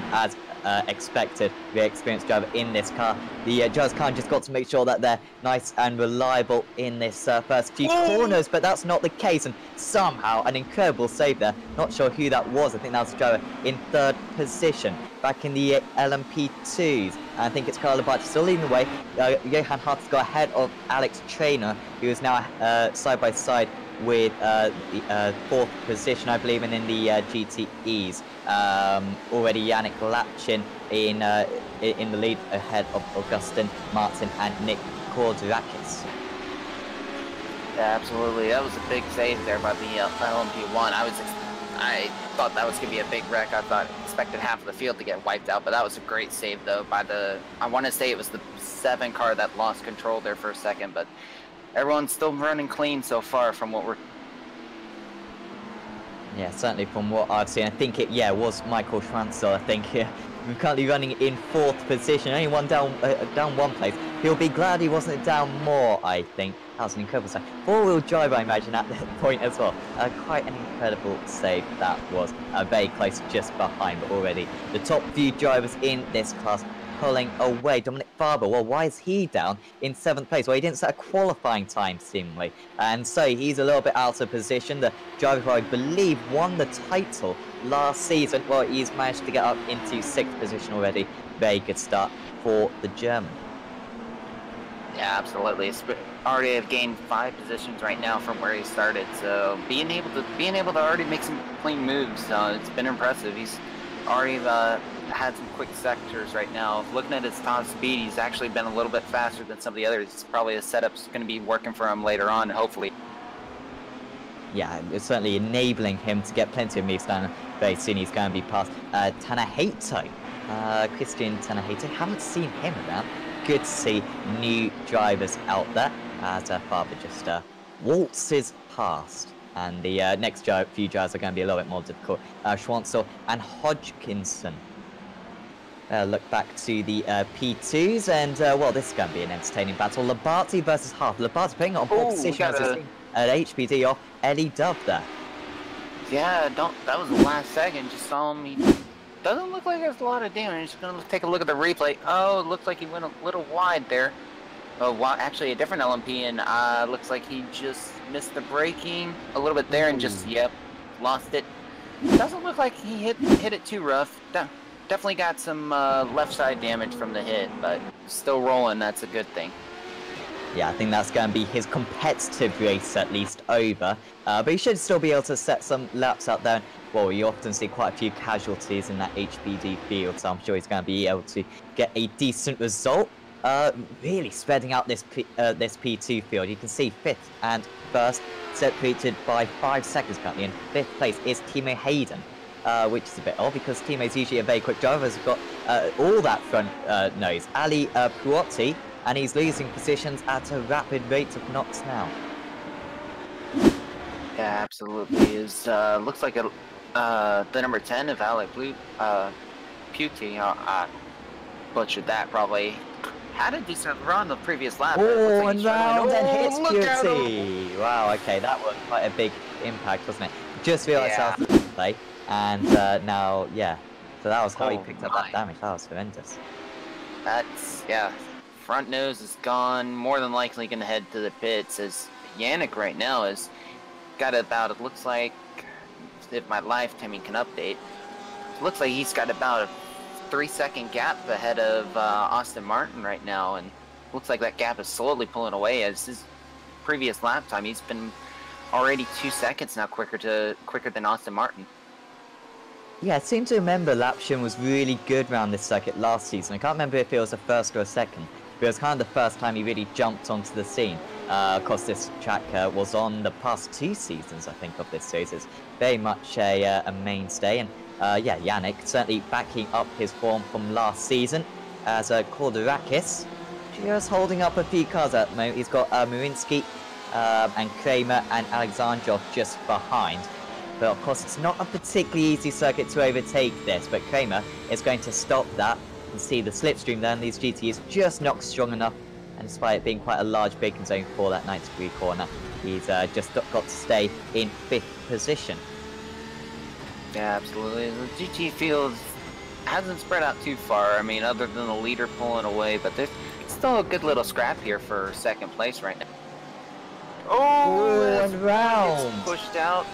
fourth as expected. The experienced driver in this car. The drivers kind of just got to make sure that they're nice and reliable in this first few corners, but that's not the case, and somehow an incredible save there. Not sure who that was. I think that was the driver in third position back in the LMP2s. I think it's Carlo Barchi still leading the way. Johan Hart's got ahead of Alex Trainer, who is now side by side with the fourth position, I believe, and in the GTEs. Already Yannick Lapchin in the lead ahead of Augustin Martin and Nick Kordarakis. Yeah, absolutely. That was a big save there by the LMP1. I thought that was going to be a big wreck. I expected half of the field to get wiped out, but that was a great save though by I want to say it was the 7 car that lost control there for a second, but everyone's still running clean so far from what we're... Yeah, certainly from what I've seen. I think it was Michael Schwanzel, I think. We're currently running in fourth position, only one down one place. He'll be glad he wasn't down more, I think. That was an incredible save. Four-wheel drive, I imagine, at that point as well. Quite an incredible save that was. Very close just behind, but already the top few drivers in this class pulling away. Dominic Farber, well, why is he down in 7th place? Well, he didn't set a qualifying time, seemingly. And so he's a little bit out of position. The driver who I believe won the title last season, well, he's managed to get up into 6th position already. Very good start for the German. Yeah, absolutely. It's already have gained 5 positions right now from where he started. So being able to already make some clean moves, it's been impressive. He's already had some quick sectors right now. Looking at his top speed, he's actually been a little bit faster than some of the others. It's probably the setup's going to be working for him later on, hopefully. Yeah, it's certainly enabling him to get plenty of moves down. Very soon he's going to be past Tanahato. Christian Tanahato. Haven't seen him around. Good to see new drivers out there as Farber just waltzes past. And the next few drivers are going to be a little bit more difficult. Schwanzel and Hodgkinson. Look back to the P2s, and well, this is going to be an entertaining battle. Labate versus Hart. Labate putting on pole position as an HPD off Eddie Dove there. Yeah, that was the last second. Just saw him. He doesn't look like there's a lot of damage. Just gonna take a look at the replay. Oh, it looks like he went a little wide there. Oh, wow, actually a different LMP, and looks like he just missed the braking a little bit there and just, lost it. Doesn't look like he hit it too rough. Definitely got some left side damage from the hit, but still rolling. That's a good thing. Yeah, I think that's going to be his competitive race at least over. But he should still be able to set some laps out there. Well, you often see quite a few casualties in that HBD field, so I'm sure he's going to be able to get a decent result. Really spreading out this P2 field. You can see 5th and 1st separated by 5 seconds currently. In 5th place is Timo Hayden, which is a bit odd because Timo's usually a very quick driver. He's got all that front nose. Ali Puotti, and he's losing positions at a rapid rate of knots now. Yeah, absolutely. Looks like the number 10 of Ali Puotti. I butchered that probably. Had a decent run the previous lap. Oh, and round and hits Puotti. Wow, okay, that was quite a big impact, wasn't it? Just realised how to play, and now, so that was how he picked up that damage. That was horrendous. Front nose is gone. More than likely going to head to the pits, as Yannick right now has got about, it looks like, if my live timing can update, it looks like he's got about a 3-second gap ahead of Austin Martin right now, and looks like that gap is slowly pulling away. As his previous lap time, he's been already 2 seconds now quicker than Austin Martin. Yeah, I seem to remember Lapchin was really good around this circuit last season. I can't remember if it was a first or a second, but it was kind of the first time he really jumped onto the scene. Of course, this track was on the past 2 seasons, I think, of this series. It's very much a mainstay, and Yannick certainly backing up his form from last season as Kordarakis just holding up a few cars at the moment. He's got Marinsky and Kramer and Alexandrov just behind. But of course, it's not a particularly easy circuit to overtake this, but Kramer is going to stop that. You can see the slipstream there, and these GTs just not strong enough. And despite it being quite a large braking zone for that 90-degree corner, he's just got to stay in 5th position. Yeah, absolutely. The GT field hasn't spread out too far. I mean, other than the leader pulling away, but there's still a good little scrap here for second place right now. Oh, one round. Pushed out.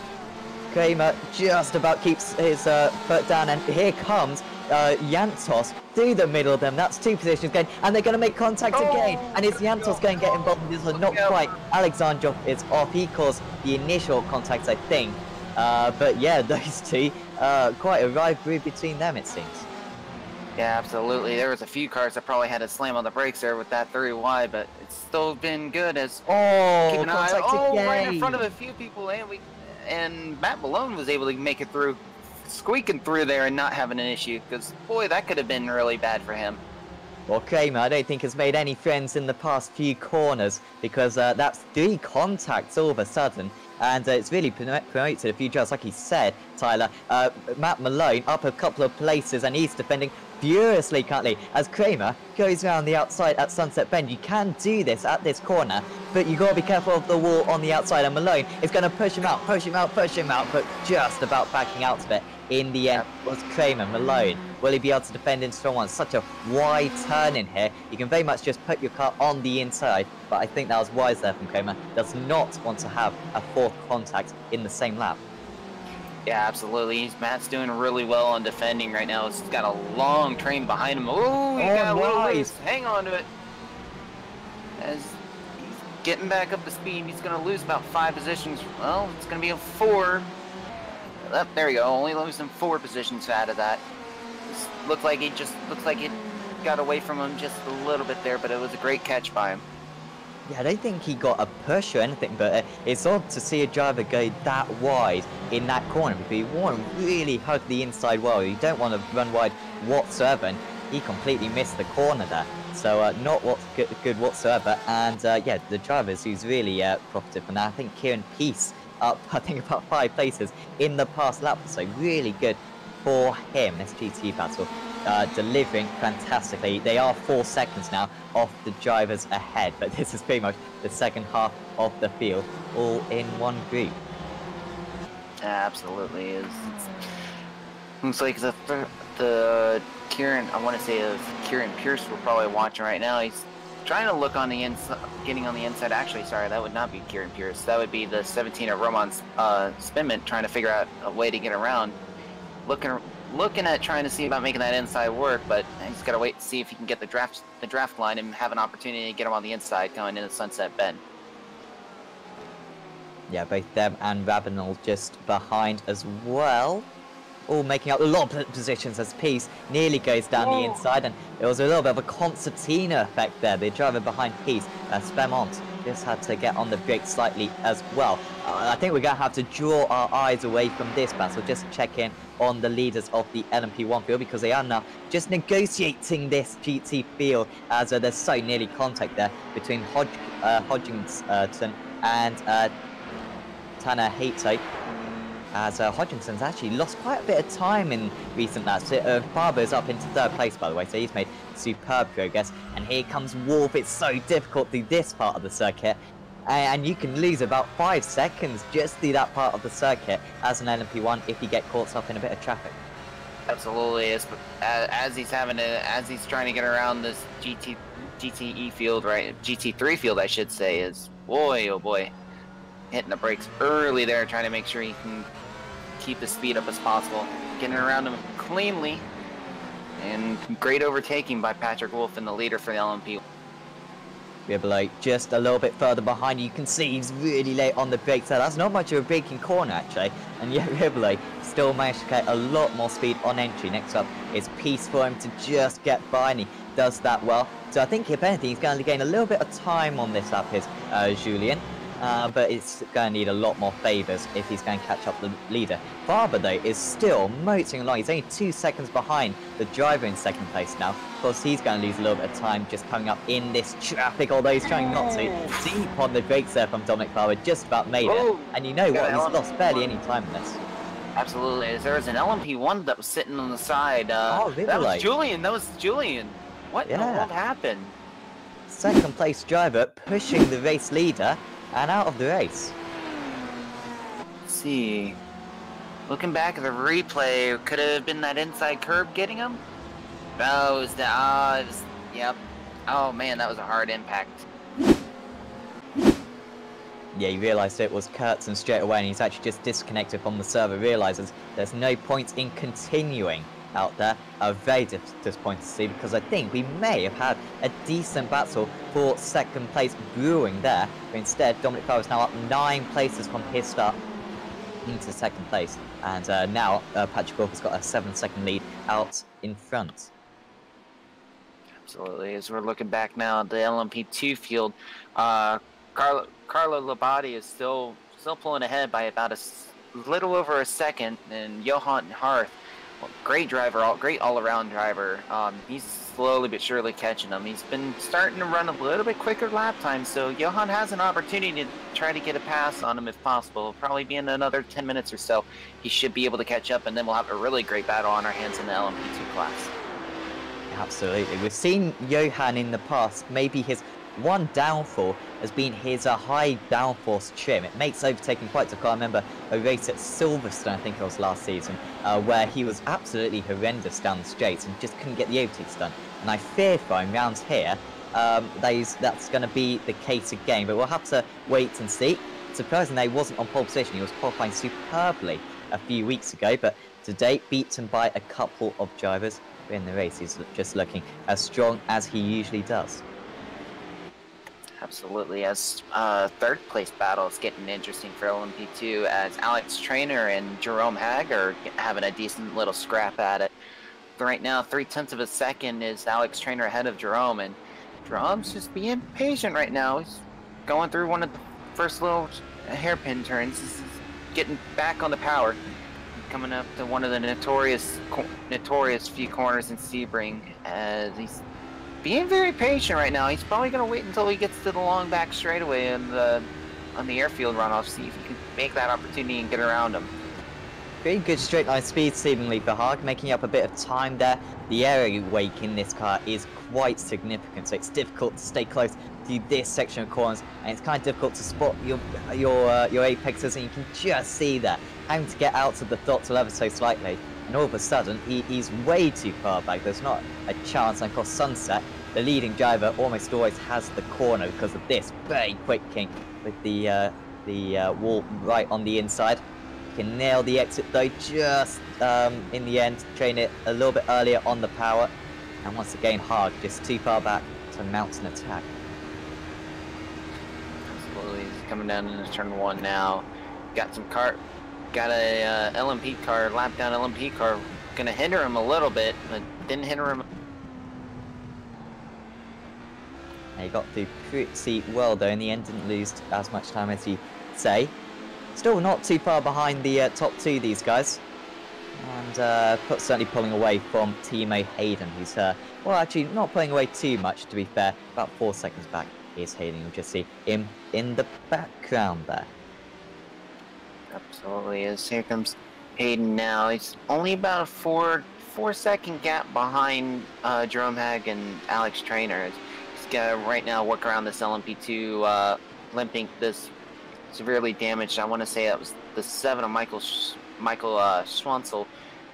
Kramer just about keeps his foot down, and here comes Yantos through the middle of them. That's 2 positions gained, and they're going to make contact again. And is Yantos going to get involved in this one? Not quite. Alexandrov is off. He caused the initial contact, I think. But yeah, those two, quite a rivalry between them, it seems. Yeah, absolutely. There was a few cars that probably had to slam on the brakes there with that 3 wide, but it's still been good as keep an eye. Right in front of a few people, and Matt Malone was able to make it through, squeaking through there and not having an issue, because boy, that could have been really bad for him. Well, Kramer, I don't think has made any friends in the past few corners, because that's 3 contacts all of a sudden. And it's really promoted a few drives, like he said, Tyler. Matt Malone up a couple of places, and he's defending furiously currently as Kramer goes around the outside at Sunset Bend. You can do this at this corner, but you got to be careful of the wall on the outside, and Malone is going to push him out, but just about backing out of it. In the end, was Kramer. Malone, will he be able to defend in strong one? Such a wide turn in here. You can very much just put your car on the inside, but I think that was wise there from Kramer. Does not want to have a 4th contact in the same lap. Yeah, absolutely. Matt's doing really well on defending right now. He's got a long train behind him. Oh, he got a little loose. Hang on to it. As he's getting back up to speed, he's going to lose about 5 positions. Well, it's going to be a 4. Oh, there we go. Only losing 4 positions out of that. Looks like it got away from him just a little bit there, but it was a great catch by him. Yeah, I don't think he got a push or anything, but it's odd to see a driver go that wide in that corner, because you want to really hug the inside well. You don't want to run wide whatsoever, and he completely missed the corner there. So not good whatsoever. And yeah, the drivers who's really profited from that, I think Kieran Peace up, I think, about 5 places in the past lap, so really good for him, this GT battle. Delivering fantastically. They are 4 seconds now off the drivers ahead, but this is pretty much the second half of the field, all in one group. Absolutely is. Looks like the Kieran, I want to say of Kieran Pierce, we're probably watching right now. He's trying to look on the inside, getting on the inside. Actually, sorry, that would not be Kieran Pierce. That would be the 17 of Roman Spinman, trying to figure out a way to get around. Looking at trying to see about making that inside work, but he's got to wait and see if he can get the draft line and have an opportunity to get him on the inside going into Sunset Bend. Yeah, both them and Ravenel just behind as well. All making up a lot of positions as Peace nearly goes down the inside, and it was a little bit of a concertina effect there. The driver behind Peace, Spemont, just had to get on the brake slightly as well. I think we're going to have to draw our eyes away from this battle, just check in on the leaders of the LMP1 field, because they are now just negotiating this GT field, as there's so nearly contact there between Hodgkinson and Tanner Hato, as Hodgkinson's actually lost quite a bit of time in recent laps. Barber's up into 3rd place, by the way, so he's made superb progress. And here comes Wolf. It's so difficult through this part of the circuit, and you can lose about 5 seconds just through that part of the circuit as an LMP1 if you get caught up in a bit of traffic. Absolutely is. As he's trying to get around this GTE field, right? GT3 field, I should say, is boy, oh boy, hitting the brakes early there, trying to make sure he can keep the speed up as possible. Getting around him cleanly, and great overtaking by Patrick Wolf in the leader for the LMP. Ribolo just a little bit further behind. You can see he's really late on the brakes there. That's not much of a braking corner, actually. And yet Ribolo still managed to get a lot more speed on entry. Next up is Peace for him to just get by, and he does that well. So I think, if anything, he's going to gain a little bit of time on this lap, is Julien. But it's going to need a lot more favours if he's going to catch up the leader. Barber, though, is still motoring along. He's only 2 seconds behind the driver in 2nd place now. Of course, he's going to lose a little bit of time just coming up in this traffic, although he's trying not to. Deep on the brakes there from Dominic Barber, just about made it. And you know what? He's lost barely any time in this. Absolutely. There was an LMP1 that was sitting on the side. Really? That was Julien. What in the world happened? 2nd place driver pushing the race leader and out of the race. Let's see. Looking back at the replay, could have been that inside curb getting him. Oh, it was the, yep. Oh man, that was a hard impact. Yeah, he realised it was Kurtzen straight away, and he's actually just disconnected from the server. Realises there's no point in continuing out there. Very disappointed to see, because I think we may have had a decent battle for second place brewing there. But instead, Dominic Farr is now up 9 places from his start into second place, and now Patrick Wolf has got a 7-second lead out in front. Absolutely. As we're looking back now at the LMP2 field, Carlo Labate is still pulling ahead by about a little over a second, and Johan Harth, well, great driver, great all-around driver. He's slowly but surely catching him. He's been starting to run a little bit quicker lap time, so Johan has an opportunity to try to get a pass on him if possible. It'll probably be in another 10 minutes or so. He should be able to catch up, and then we'll have a really great battle on our hands in the LMP2 class. Absolutely. We've seen Johan in the past. Maybe his one downfall has been his high downforce trim. It makes overtaking quite difficult. I remember a race at Silverstone, I think it was last season, where he was absolutely horrendous down the straights and just couldn't get the overtakes done. And I fear for him round here, that's going to be the case again. But we'll have to wait and see. Surprisingly, he wasn't on pole position. He was qualifying superbly a few weeks ago, but today beaten by a couple of drivers in the race. He's just looking as strong as he usually does. Absolutely. As third place battle is getting interesting for LMP2, as Alex Trainer and Jerome Hag are having a decent little scrap at it. Right now, 0.3 of a second is Alex Trainer ahead of Jerome, and Jerome's just being patient right now. He's going through one of the first little hairpin turns. He's getting back on the power. Coming up to one of the notorious few corners in Sebring, as he's being very patient right now. He's probably going to wait until he gets to the long back straightaway on the airfield runoff, see if he can make that opportunity and get around him. Very good straight line speed seemingly for Haag, making up a bit of time there. The area wake in this car is quite significant, so it's difficult to stay close to this section of corners, and it's kind of difficult to spot your apexes, and you can just see that having to get out of the throttle ever so slightly, and all of a sudden he's way too far back. There's not a chance. And across Sunset, the leading driver almost always has the corner because of this very quick kink with the wall right on the inside. Can nail the exit though, just in the end, train it a little bit earlier on the power, and once again Haag just too far back to mount an attack. Absolutely, he's coming down into turn 1 now. Got a LMP car, lap down LMP car, gonna hinder him a little bit, but didn't hinder him. He got through pretty well though in the end, didn't lose as much time as you say. Still not too far behind the top 2, these guys. And certainly pulling away from Timo Hayden, who's, well, actually not pulling away too much, to be fair. About 4 seconds back is Hayden. You'll just see him in the background there. Absolutely, as here comes Hayden now. He's only about a 4-second gap behind Jerome Hag and Alex Trainer. He's got to right now work around this LMP2 limping, this severely damaged. I want to say that was the 7 of Michael Schwansel,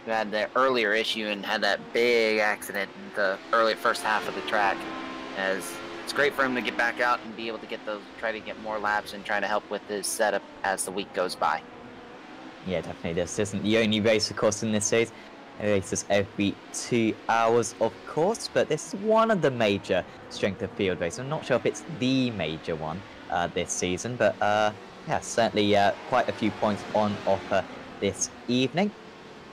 who had the earlier issue and had that big accident in the early first half of the track. As it's great for him to get back out and be able to get those, try to get more laps and try to help with his setup as the week goes by. Yeah, definitely. This isn't the only race, of course, in this series. It races every 2 hours, of course, but this is one of the major strength of field races. I'm not sure if it's the major one this season, but yeah, certainly quite a few points on offer this evening.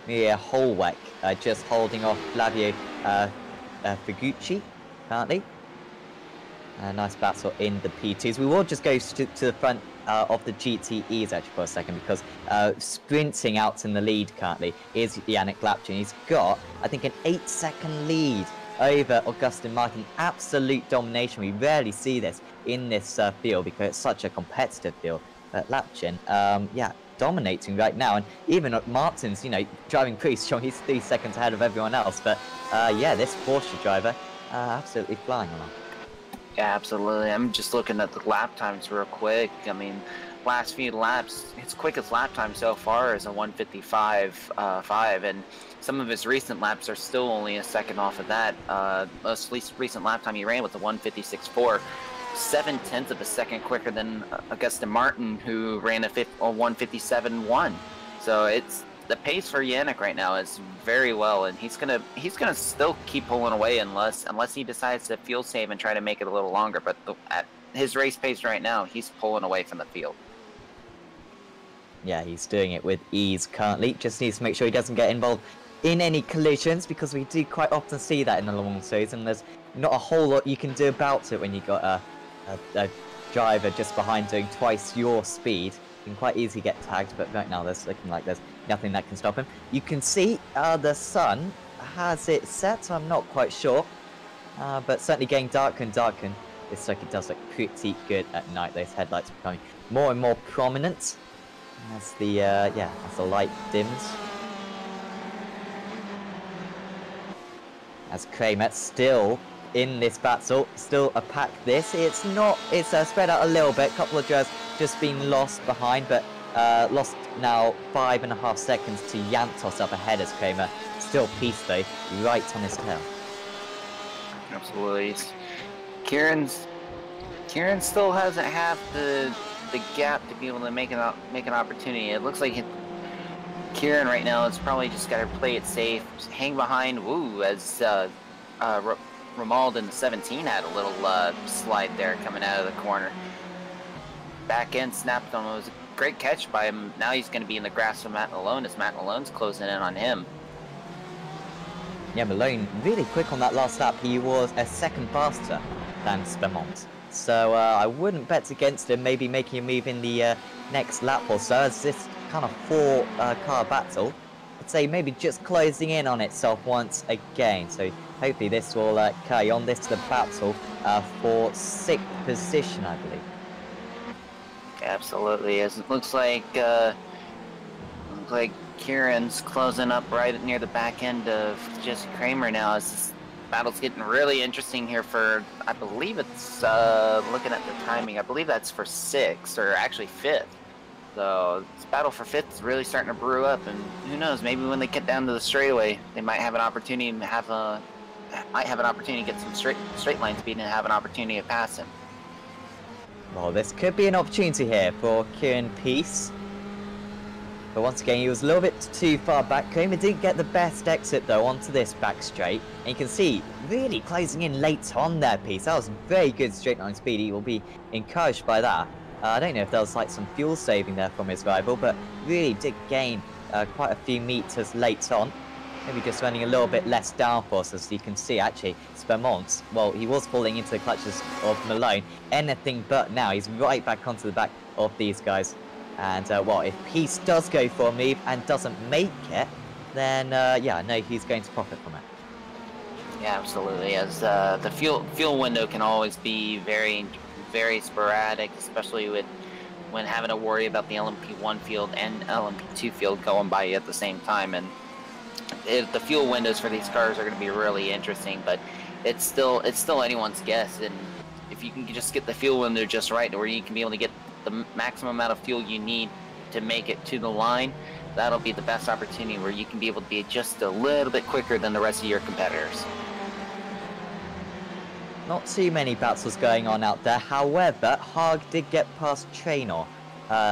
Yeah, Holweck just holding off Flavio Figucci currently. Nice battle in the P2s. We will just go to the front of the GTEs actually for a second, because sprinting out in the lead currently is Yannick Lapchin. He's got, I think, an 8-second lead over Augustin Martin. Absolute domination. We rarely see this in this field because it's such a competitive field. But Lapchin, yeah, dominating right now. And even Martin's, you know, driving pretty strong. He's 3 seconds ahead of everyone else. But yeah, this Porsche driver absolutely flying along. Yeah, absolutely. I'm just looking at the lap times real quick. I mean, last few laps, his quickest lap time so far is a 1:55.5, and some of his recent laps are still only a second off of that. Most recent lap time he ran was a 1:56.4, 0.7 of a second quicker than Augusta Martin, who ran a 1:57.1. So it's the pace for Yannick right now is very well, and he's gonna still keep pulling away unless he decides to fuel save and try to make it a little longer. But at his race pace right now, he's pulling away from the field. Yeah, he's doing it with ease currently. Just needs to make sure he doesn't get involved in any collisions, because we do quite often see that in the long season. There's not a whole lot you can do about it when you got a driver just behind doing twice your speed. You can quite easily get tagged, but right now there's looking like there's nothing that can stop him. You can see the sun has it set, I'm not quite sure, but certainly getting darker and darker. This circuit does look pretty good at night. Those headlights are becoming more and more prominent as the as the light dims. As Kramer still in this battle, still a pack this. It's spread out a little bit. A couple of drivers just been lost behind, but lost now 5.5 seconds to Yantos up ahead as Kramer. Still Peace though, right on his tail. Absolutely. Kieran still hasn't had the gap to be able to make an opportunity. It looks like Kieran right now is probably just got to play it safe, hang behind Wu, as Ramald in the 17 had a little slide there coming out of the corner. Back end snapped on him. It was a great catch by him. Now he's going to be in the grasp of Matt Malone as Matt Malone's closing in on him. Yeah, Malone really quick on that last lap. He was a second faster than Spermont. So I wouldn't bet against him maybe making a move in the next lap or so, as this kind of four-car battle, I'd say maybe just closing in on itself once again. So hopefully this will carry on. This is the battle for 6th position, I believe. Absolutely, as it looks like Kieran's closing up right near the back end of Jesse Kramer now, as this battle's getting really interesting here for, I believe it's, looking at the timing, I believe that's for 6th, or actually 5th. So this battle for 5th is really starting to brew up, and who knows, maybe when they get down to the straightaway, they might have an opportunity to get some straight line speed and have an opportunity to pass him. Well, this could be an opportunity here for Kieran Peace. But once again, he was a little bit too far back. Kramer didn't get the best exit, though, onto this back straight. And you can see, really closing in late on there, Peace. That was very good straight line speed. He will be encouraged by that. I don't know if there was like some fuel saving there from his rival, but really did gain quite a few meters late on. Maybe just running a little bit less downforce, as you can see. Actually, Spermont, well, he was falling into the clutches of Malone. Anything but now. He's right back onto the back of these guys. And, well, if Peace does go for a move and doesn't make it, then, yeah, I know he's going to profit from it. Yeah, absolutely. As the fuel window can always be very, very sporadic, especially when having to worry about the LMP1 field and LMP2 field going by you at the same time. And the fuel windows for these cars are going to be really interesting, but it's still anyone's guess. And if you can just get the fuel window just right, where you can be able to get the maximum amount of fuel you need to make it to the line, that'll be the best opportunity where you can be able to be just a little bit quicker than the rest of your competitors. Not too many battles going on out there. However, Haag did get past Trainor.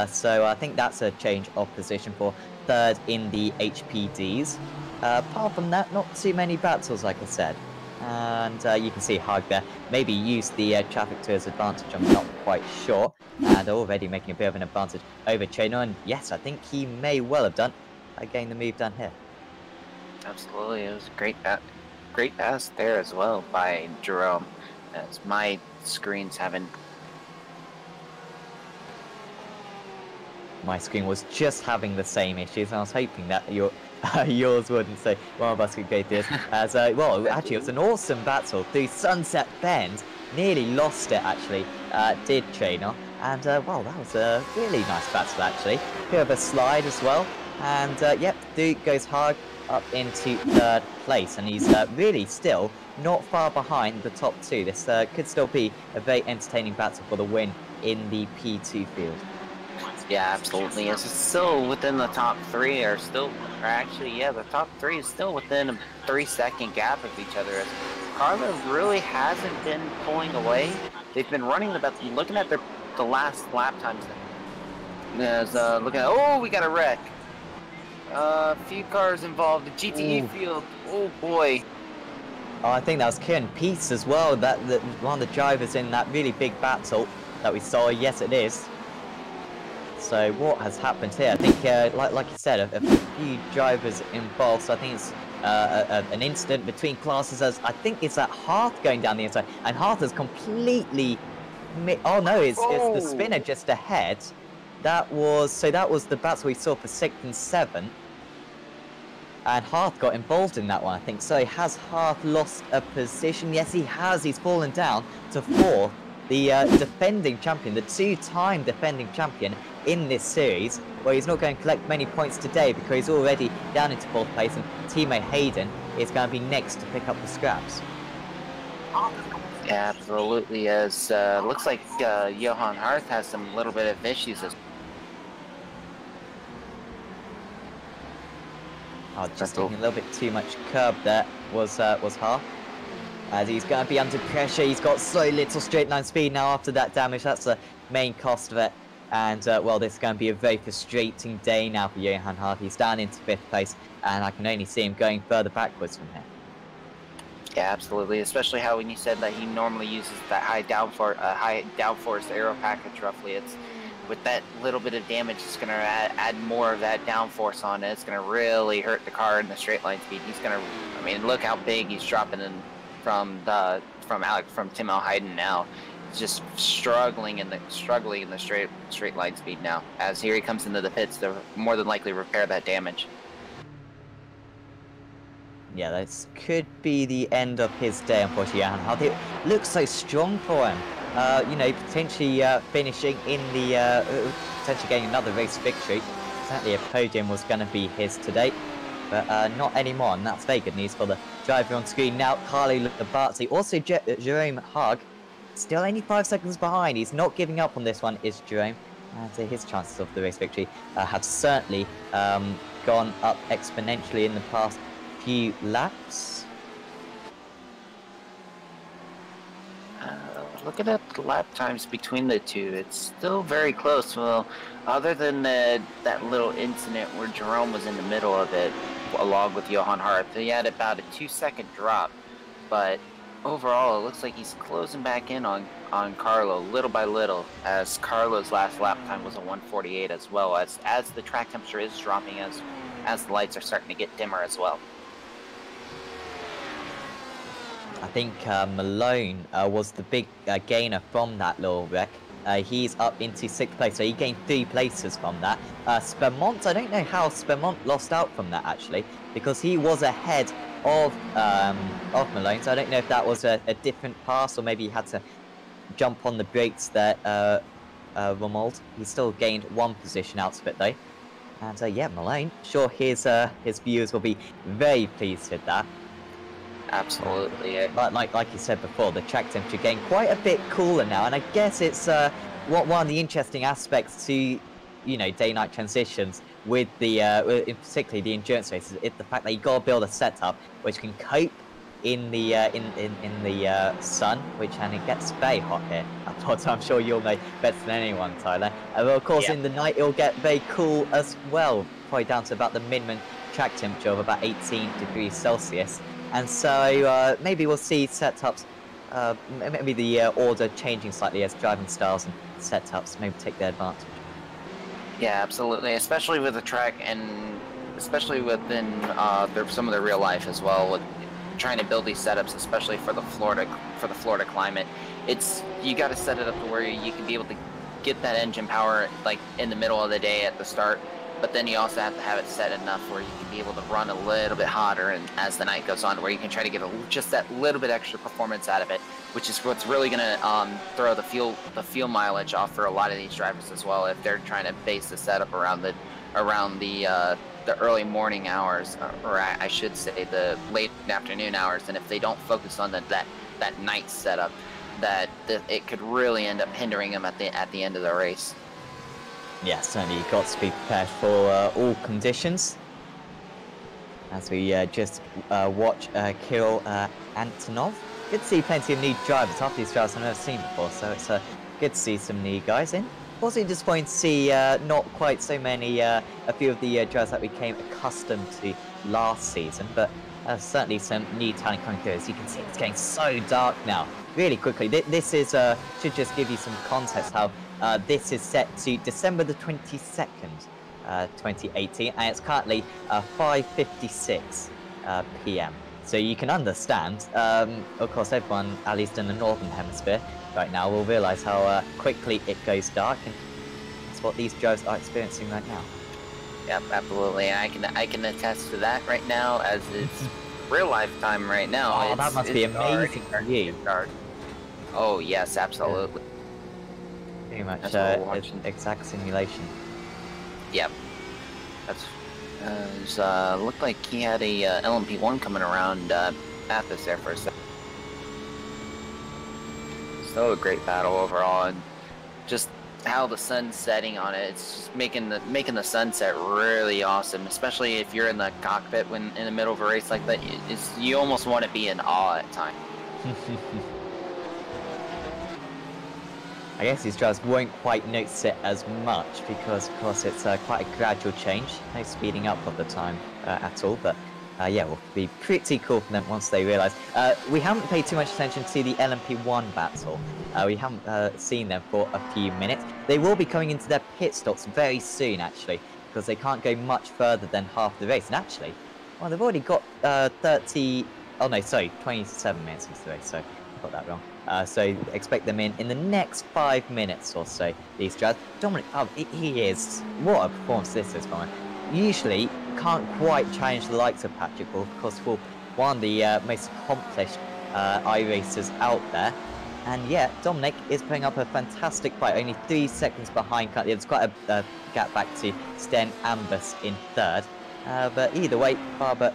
So I think that's a change of position for 3rd in the HPDs. Apart from that, not too many battles, like I said. And you can see Haag there maybe used the traffic to his advantage, I'm not quite sure. And already making a bit of an advantage over Trainor. And yes, I think he may well have done getting the move done here. Absolutely, it was a great pass there as well by Jerome. As my screen's having... My screen was just having the same issues, and I was hoping that yours wouldn't, so one of us could go through this. As, well, actually, it was an awesome battle through Sunset Bend. Nearly lost it, actually, did Trainor. And, well, that was a really nice battle, actually. Bit of a slide as well. And, yep, Duke goes hard up into 3rd place, and he's really still not far behind the top 2. This could still be a very entertaining battle for the win in the P2 field. Yeah, absolutely. It's still within the top three, or actually, yeah, the top three is still within a 3-second gap of each other. As Carlo really hasn't been pulling away. They've been running looking at the last lap times. As looking at, oh, we got a wreck. A few cars involved. The GTE Ooh. field. Oh boy. Oh, I think that was Kieran Peace as well. That one of the drivers in that really big battle that we saw. Yes, it is. So what has happened here? I think, like you said, a few drivers involved. So I think it's an incident between classes. As I think it's that Hearth going down the inside, and Hearth has completely. Oh no, it's the spinner just ahead. That was the battle we saw for 6th and 7th. And Hearth got involved in that one, I think. So has Hearth lost a position? Yes, he has. He's fallen down to 4th. The defending champion, the 2-time defending champion in this series, where he's not going to collect many points today because he's already down into 4th place, and teammate Hayden is going to be next to pick up the scraps. Yeah, absolutely. As looks like Johan Hearth has some little bit of issues. Oh, just taking a little bit too much curb there was Hearth. As he's going to be under pressure. He's got so little straight line speed now after that damage. That's the main cost of it. And, well, this is going to be a very frustrating day now for Johan Hearth. He's down into 5th place, and I can only see him going further backwards from here. Yeah, absolutely. Especially how when you said that he normally uses that high downforce aero package roughly. It's with that little bit of damage, it's going to add more of that downforce on it. It's going to really hurt the car in the straight line speed. He's going to, I mean, look how big he's dropping in from Tim Hayden now. He's just struggling in the straight line speed now. As here he comes into the pits to more than likely repair that damage. Yeah, this could be the end of his day, unfortunately. It looks so strong for him. You know, potentially finishing in the, potentially getting another race victory. Certainly a podium was going to be his today, but not anymore, and that's very good news for the driver on screen. Now, Carlo Labartzi, also Jerome Hug, still only 5 seconds behind. He's not giving up on this one, is Jerome. And his chances of the race victory have certainly gone up exponentially in the past few laps. Looking at the lap times between the two, it's still very close. Well, other than that little incident where Jerome was in the middle of it, along with Johan Hart, he had about a 2-second drop. But overall, it looks like he's closing back in on Carlo little by little, as Carlo's last lap time was a 1:48 as well, as the track temperature is dropping, as the lights are starting to get dimmer as well. I think Malone was the big gainer from that little wreck. He's up into 6th place, so he gained 3 places from that. Spermont, I don't know how Spermont lost out from that, actually, because he was ahead of Malone, so I don't know if that was a different pass, or maybe he had to jump on the brakes there, Romuald. He still gained 1 position out of it, though. And, yeah, Malone, sure his viewers will be very pleased with that. Absolutely. Yeah. But like you said before, the track temperature getting quite a bit cooler now, and I guess it's one of the interesting aspects to, you know, day-night transitions with the particularly the endurance races. It's the fact that you got to build a setup which can cope in the sun, and it gets very hot here. I'm sure you'll know better than anyone, Tyler. And of course, in the night it'll get very cool as well, probably down to about the minimum track temperature of about 18 degrees Celsius. And so maybe we'll see setups, maybe the order changing slightly as driving styles and setups maybe take their advantage. Yeah, absolutely, especially with the track, and especially within some of the real life as well, with trying to build these setups, especially for the Florida climate. You got to set it up to where you can be able to get that engine power like in the middle of the day at the start. But then you also have to have it set enough where you can be able to run a little bit hotter, and as the night goes on, where you can try to get just that little bit extra performance out of it, which is what's really going to throw the fuel mileage off for a lot of these drivers as well, if they're trying to base the setup around the early morning hours, or I should say the late afternoon hours. And if they don't focus on that night setup, it could really end up hindering them at the end of the race. Yeah, certainly you've got to be prepared for all conditions. As we just watch Kirill Antonov. Good to see plenty of new drivers. Half these drivers I've never seen before, so it's good to see some new guys in. Also disappointing to see not quite so many, a few of the drivers that we became accustomed to last season, but certainly some new talent coming through. As you can see, it's getting so dark now, really quickly. This is, should just give you some context how this is set to December the 22nd. 2018, and it's currently 5:56 p.m. So you can understand, of course, everyone, at least in the northern hemisphere, right now will realise how quickly it goes dark, and that's what these drivers are experiencing right now. Yep, absolutely. I can attest to that right now, as it's real life time right now. Oh, that must be amazing for you. Oh yes, absolutely. Pretty much exact simulation. Yep. That's looked like he had a LMP1 coming around Mathis there for a second. So a great battle overall, and just how the sun's setting on it. It's just making the sunset really awesome, especially if you're in the cockpit when in the middle of a race like that. You almost want to be in awe at times. I guess these drivers won't quite notice it as much because, of course, it's quite a gradual change. No speeding up of the time at all, but yeah, will be pretty cool for them once they realise. We haven't paid too much attention to the LMP1 battle. We haven't seen them for a few minutes. They will be coming into their pit stops very soon, actually, because they can't go much further than half the race. And actually, well, they've already got 27 minutes into the race, so I got that wrong. So expect them in the next 5 minutes or so, these drivers. Dominic, he is, what a performance this is from him. Usually can't quite challenge the likes of Patrick Wolff, because for one of the most accomplished iRacers out there. And yet, Dominic is putting up a fantastic fight, only 3 seconds behind currently. There's quite a gap back to Sten Ambus in third. But either way, Barber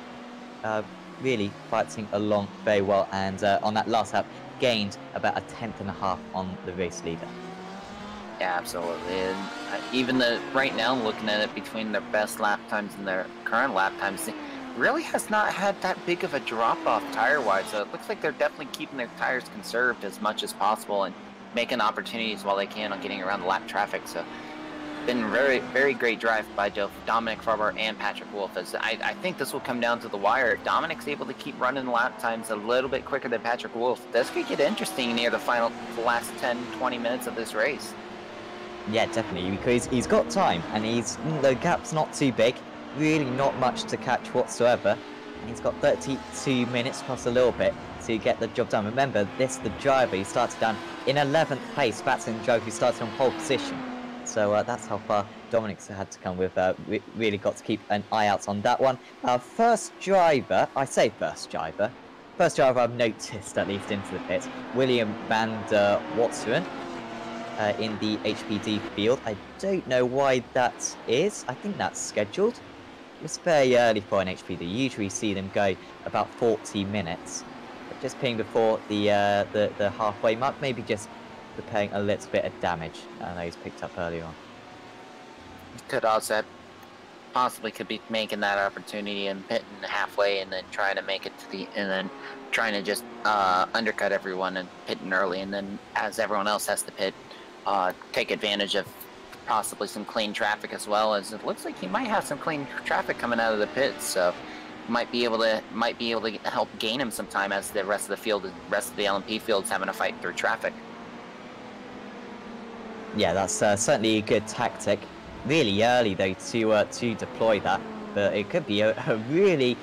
really fighting along very well, and on that last lap, gained about 1/10 and a half on the race leader. Yeah, absolutely. And even right now, looking at it between their best lap times and their current lap times, it really has not had that big of a drop-off tire-wise. So it looks like they're definitely keeping their tires conserved as much as possible and making opportunities while they can on getting around the lap traffic. So been very, very great drive by Dominic Farber and Patrick Wolff. As I think this will come down to the wire. If Dominic's able to keep running lap times a little bit quicker than Patrick Wolff, this could get interesting near the last 10-20 minutes of this race. Yeah, definitely, because he's got time, and the gap's not too big, really not much to catch whatsoever, and he's got 32 minutes plus a little bit to get the job done. Remember, this the driver, he started down in 11th place, batsman Joe, who started on pole position. So that's how far Dominic's had to come with. Really got to keep an eye out on that one. First driver I've noticed, at least into the pits, William van der Watseren in the HPD field. I don't know why that is. I think that's scheduled. It's very early for an HPD. Usually see them go about 40 minutes. But just being before the halfway mark, maybe just repairing a little bit of damage that he's picked up earlier on. Could also possibly be making that opportunity and pitting halfway and then trying to make it to and then trying to just undercut everyone and pitting early, and then as everyone else has to pit, take advantage of possibly some clean traffic as well, as it looks like he might have some clean traffic coming out of the pits, so might be able to help gain him some time as the rest of the LMP field's having to fight through traffic. Yeah, that's certainly a good tactic. Really early though to deploy that, but it could be a really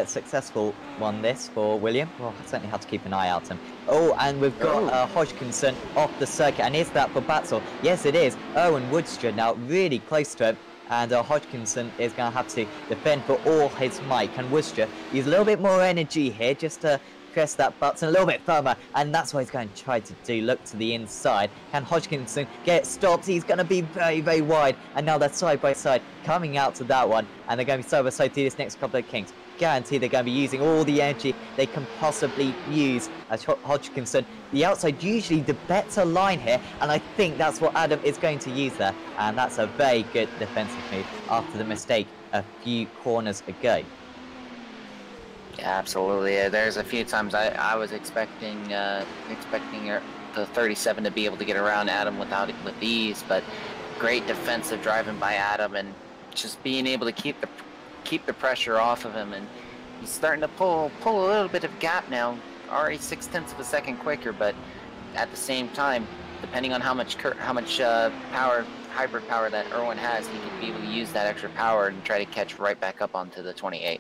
successful one this for William. Well, I certainly have to keep an eye out on him. Oh, and we've got Hodgkinson off the circuit, and is that for Battle? Yes, it is. Owen Woodster now really close to him, and Hodgkinson is going to have to defend for all his might. Can Woodster use a little bit more energy here just to press that button a little bit firmer, and that's what he's going to try to do. Look to the inside. Can Hodgkinson get stopped? He's going to be very, very wide, and now they're side by side coming out to that one, and they're going to be side by side through this next couple of kinks. guarantee they're going to be using all the energy they can possibly use. As Hodgkinson, the outside usually the better line here, and I think that's what Adam is going to use there. And that's a very good defensive move after the mistake a few corners ago. Yeah, absolutely. There's a few times I was expecting the 37 to be able to get around Adam with ease, but great defensive driving by Adam and just being able to keep the pressure off of him, and he's starting to pull a little bit of gap now. Already 0.6 of a second quicker, but at the same time, depending on how much hybrid power that Erwin has, he could be able to use that extra power and try to catch right back up onto the 28.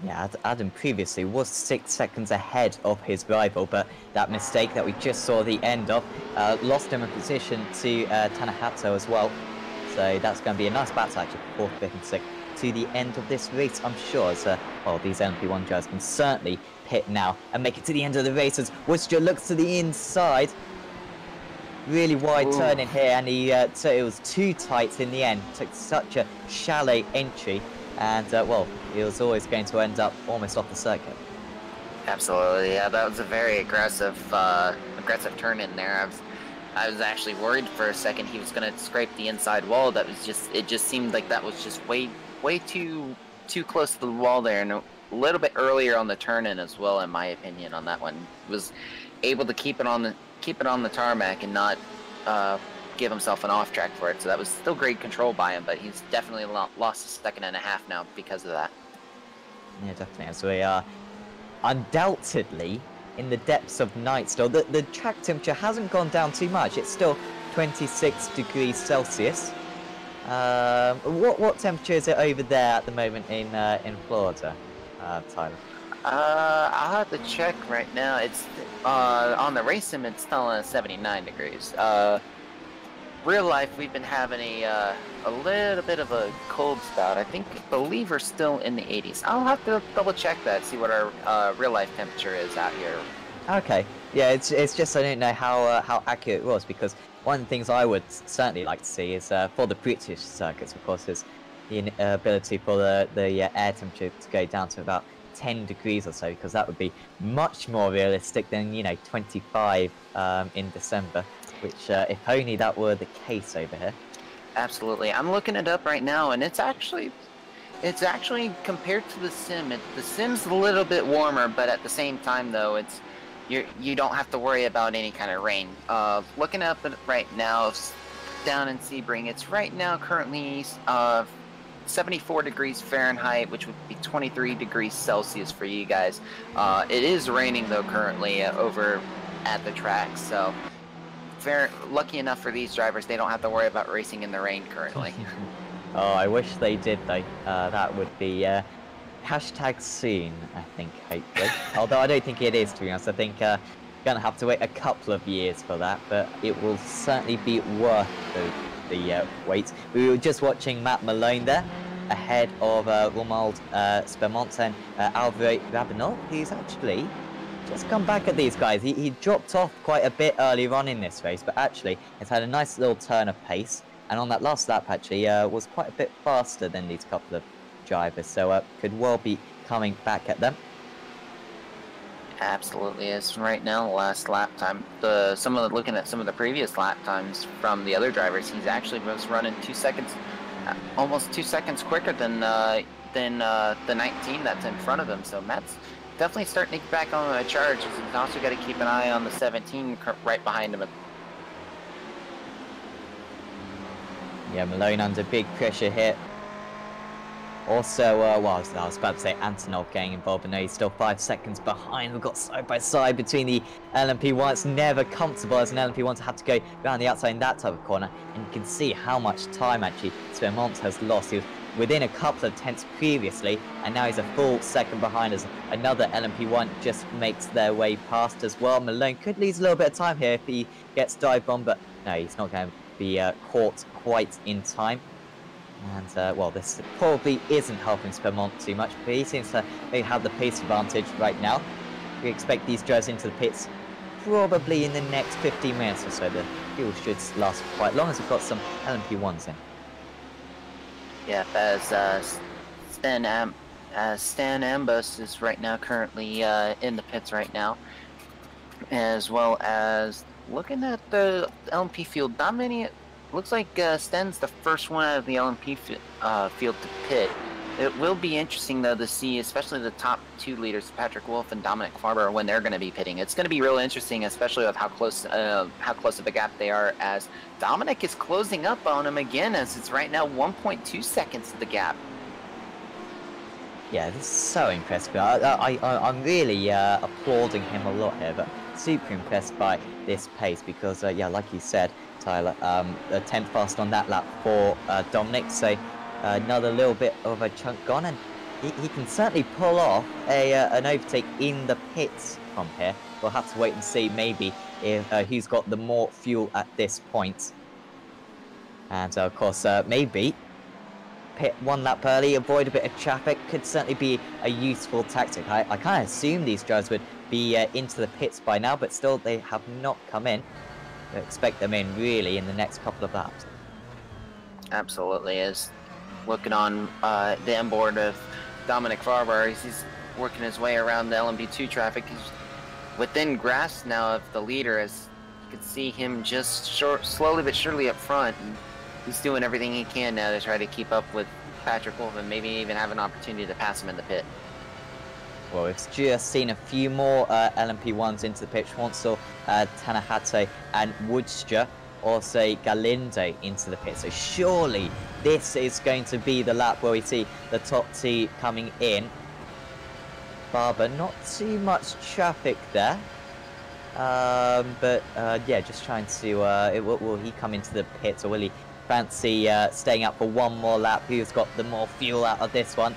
Yeah, Adam previously was 6 seconds ahead of his rival, but that mistake that we just saw the end of lost him a position to Tanahato as well. So that's going to be a nice battle actually, 4th, 5th and 6th to the end of this race, I'm sure. As well, these LMP1 drivers can certainly pit now and make it to the end of the race as Worcester looks to the inside. Really wide turn in here, and so it was too tight in the end. Took such a shallow entry, and well, he was always going to end up almost off the circuit. Absolutely, yeah, that was a very aggressive turn in there. I was actually worried for a second he was going to scrape the inside wall. It just seemed like that was just way too close to the wall there, and a little bit earlier on the turn in as well, in my opinion. On that one, was able to keep it on the tarmac and not give himself an off track for it. So that was still great control by him, but he's definitely lost a second and a half now because of that. Yeah, definitely. So we are undoubtedly in the depths of night still. The track temperature hasn't gone down too much. It's still 26 degrees Celsius. What temperature is it over there at the moment in Florida, Tyler? I'll have to check right now. It's on the race sim. It's telling us 79 degrees. Real life, we've been having a little bit of a cold spout. I believe we're still in the 80s. I'll have to double check that, see what our real life temperature is out here. Okay, yeah, it's just I don't know how accurate it was, because one of the things I would certainly like to see is for the British circuits, of course, is the ability for the air temperature to go down to about 10 degrees or so, because that would be much more realistic than 25 in December. Which, if only that were the case over here. Absolutely. I'm looking it up right now, and it's actually compared to the sim. The sim's a little bit warmer, but at the same time, though, you don't have to worry about any kind of rain. Looking up at it right now, down in Sebring, it's right now currently 74 degrees Fahrenheit, which would be 23 degrees Celsius for you guys. It is raining, though, currently over at the track, so lucky enough for these drivers, they don't have to worry about racing in the rain currently. Oh, I wish they did, though. That would be hashtag soon, I think, hopefully. Although I don't think it is, to be honest. I think gonna have to wait a couple of years for that, but it will certainly be worth the wait. We were just watching Matt Malone there, ahead of Romuald Spermont and Alvaro Rabinot, who's actually just come back at these guys. He dropped off quite a bit earlier on in this race, but actually has had a nice little turn of pace, and on that last lap actually was quite a bit faster than these couple of drivers, so could well be coming back at them. Absolutely is. Right now, the last lap time, looking at some of the previous lap times from the other drivers, he's actually was running 2 seconds, almost 2 seconds quicker than the 19 that's in front of him. So Matt's definitely starting to get back on a charge. He's also got to keep an eye on the 17 right behind him. Yeah, Malone under big pressure here. Also, well, I was about to say Antonov getting involved, but no, he's still 5 seconds behind. We've got side by side between the LMP1. It's never comfortable as an LMP1 to have to go around the outside in that type of corner. And you can see how much time actually Spermont has lost. He was within a couple of tenths previously, and now he's a full second behind as another LMP1 just makes their way past as well. Malone could lose a little bit of time here if he gets dive bomb, but no, he's not going to be caught quite in time. And, well, this probably isn't helping Spermont too much, but he seems to have the pace advantage right now. We expect these drivers into the pits probably in the next 15 minutes or so. The fuel should last quite long as we've got some LMP1s in. Yeah, as Stan Ambus is right now currently in the pits right now, as well as looking at the LMP field. Not many. Looks like Stan's the first one out of the LMP field to pit. It will be interesting though to see, especially the top two leaders, Patrick Wolf and Dominic Farber, when they're going to be pitting. It's going to be real interesting, especially with how close of a gap they are. As Dominic is closing up on him again, as it's right now 1.2 seconds of the gap. Yeah, this is so impressive. I'm really applauding him a lot here, but super impressed by this pace because, yeah, like you said, Tyler, a 10th fast on that lap for Dominic, so another little bit of a chunk gone, and he can certainly pull off an overtake in the pits from here. We'll have to wait and see maybe if who's got the more fuel at this point. And of course, maybe pit one lap early, avoid a bit of traffic, could certainly be a useful tactic. I kind of assume these drivers would be into the pits by now, but still they have not come in. I expect them in really in the next couple of laps. Absolutely, is looking on the onboard of Dominic Farber. He's working his way around the LMP2 traffic. He's within grasp now of the leader, as you can see him just slowly but surely up front. And he's doing everything he can now to try to keep up with Patrick Wolf and maybe even have an opportunity to pass him in the pit. Well, we've just seen a few more LMP1s into the pit. Schwansel, Tanahate and Woodster, also Galinde into the pit. So surely this is going to be the lap where we see the top two coming in. Barber, not too much traffic there. But yeah, just trying to, will he come into the pits, or will he fancy staying out for one more lap? Who's got the more fuel out of this one?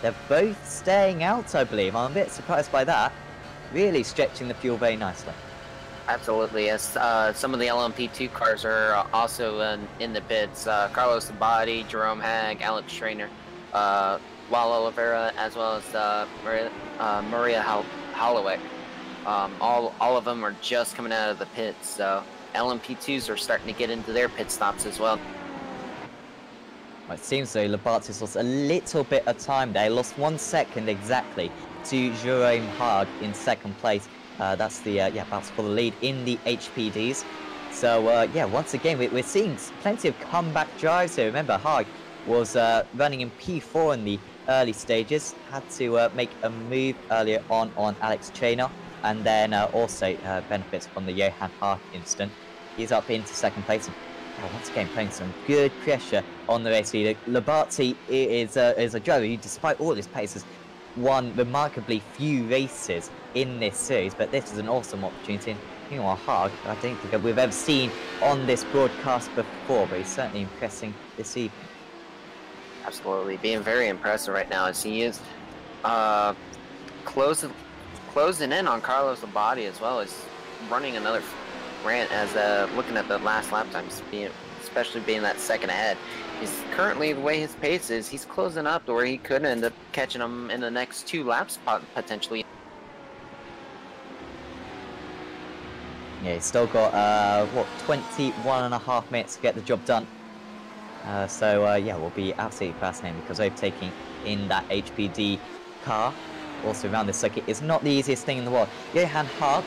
They're both staying out, I believe. I'm a bit surprised by that. Really stretching the fuel very nicely. Absolutely, as some of the LMP2 cars are also in the pits. Carlos Abadi, Jerome Hag, Alex Trainer, Wal Oliveira, as well as Maria Holloway. All of them are just coming out of the pits, so LMP2s are starting to get into their pit stops as well. Well, it seems though Labartis lost a little bit of time there. He lost 1 second exactly to Jerome Haag in second place. That's the that's for the lead in the HPDs. So yeah, once again we're seeing plenty of comeback drives here. Remember, Haag was running in P4 in the early stages. Had to make a move earlier on Alex Trainer, and then also benefits from the Johan Haag incident. He's up into second place. Once again, putting some good pressure on the race leader. Labarti is a driver who, despite all his pace, has won remarkably few races in this series, but this is an awesome opportunity. And meanwhile, Haag, I don't think we've ever seen on this broadcast before, but he's certainly impressing this evening. Absolutely, being very impressive right now, as he is closing in on Carlos Abadi, as well as running another rant, as looking at the last lap times, especially being that second ahead. He's currently, the way his pace is, he's closing up to where he could end up catching him in the next 2 laps potentially. Yeah, he's still got 21.5 minutes to get the job done. So yeah, will be absolutely fascinating, because overtaking in that HPD car also around this circuit is not the easiest thing in the world. Johan Haag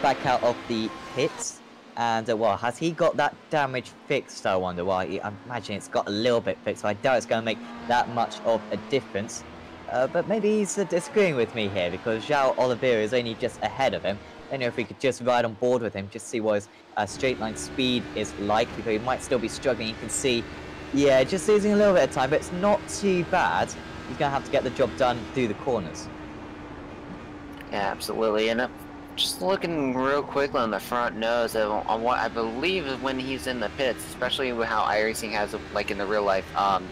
back out of the pits, and well, has he got that damage fixed? I wonder. Well, I imagine it's got a little bit fixed, so I doubt it's going to make that much of a difference. But maybe he's disagreeing with me here, because João Oliveira is only just ahead of him. I don't know if we could just ride on board with him, just see what his straight line speed is like, because he might still be struggling. You can see, yeah, just losing a little bit of time, but it's not too bad. He's going to have to get the job done through the corners. Yeah, absolutely. And just looking real quickly on the front nose on what I believe is when he's in the pits, especially with how iRacing has it like in the real life,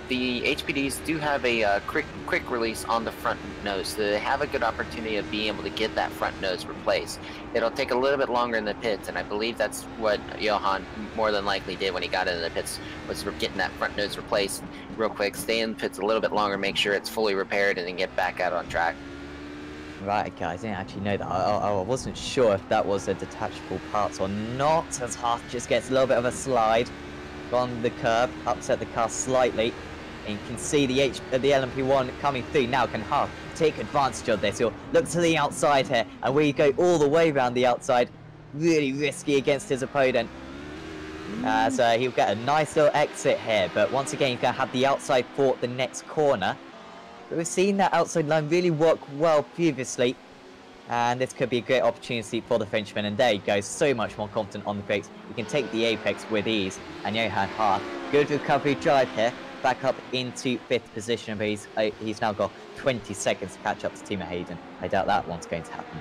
the HPDs do have a quick release on the front nose, so they have a good opportunity of being able to get that front nose replaced. It'll take a little bit longer in the pits, and I believe that's what Johan more than likely did when he got into the pits, was getting that front nose replaced real quick, stay in the pits a little bit longer, make sure it's fully repaired, and then get back out on track. Right, okay, I didn't actually know that. I wasn't sure if that was a detachable part or not, as Haag just gets a little bit of a slide on the curb, upset the car slightly And you can see the LMP1 coming through now. Can Haag take advantage of this? He'll look to the outside here, and we go all the way around the outside. Really risky against his opponent. So he'll get a nice little exit here, but once again, he's going to have the outside for the next corner. But we've seen that outside line really work well previously, and this could be a great opportunity for the Frenchman. And there he goes, so much more confident on the brakes. He can take the apex with ease, and Johan Haag, good recovery drive here, back up into 5th position, but he's now got 20 seconds to catch up to Timo Hayden. I doubt that one's going to happen.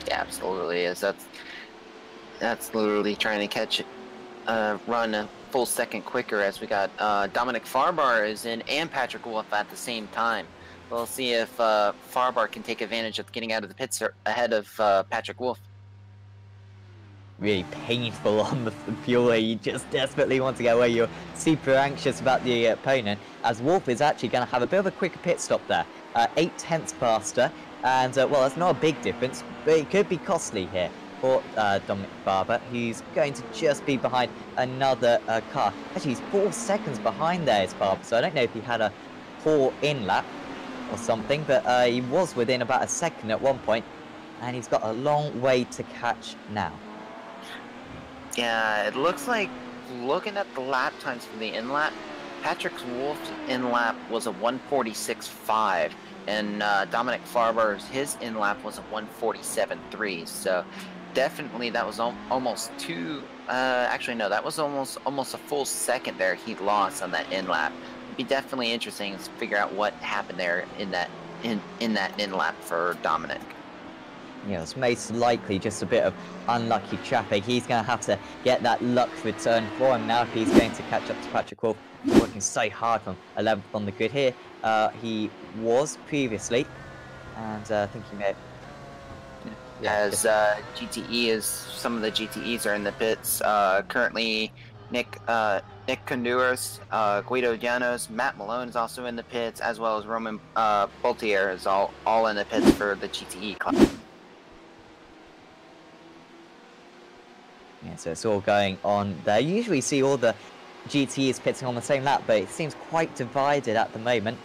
Yeah, absolutely is. That's literally trying to catch run a full second quicker, as we got Dominic Farbar is in and Patrick Wolff at the same time. We'll see if Farbar can take advantage of getting out of the pits ahead of Patrick Wolff. Really painful on the fuel where you just desperately want to get away. You're super anxious about the opponent, as Wolff is actually going to have a bit of a quicker pit stop there. 8/10 faster, and well, that's not a big difference, but it could be costly here for Dominic Farbar, who's going to just be behind another car. Actually, he's 4 seconds behind there, is Farbar, so I don't know if he had a poor in-lap or something, but he was within about a second at one point, and he's got a long way to catch now. Yeah, it looks like, looking at the lap times for the in-lap, Patrick Wolff's in-lap was a 146.5, and Dominic Farbar's, his in-lap was a 147.3, so definitely that was almost two, actually no, that was almost a full second there he lost on that in-lap. It'd be definitely interesting to figure out what happened there in that in-lap for Dominic. Yeah, it's most likely just a bit of unlucky traffic. He's going to have to get that luck return for him now if he's going to catch up to Patrick Wolff. Working so hard from 11th on the grid here. He was previously, and I think he may have... As GTE is, some of the GTEs are in the pits. Currently, Nick Conduras, Guido Llanos, Matt Malone is also in the pits, as well as Roman Boltier is all in the pits for the GTE class. Yeah, so it's all going on there. You usually see all the GTEs pitting on the same lap, but it seems quite divided at the moment.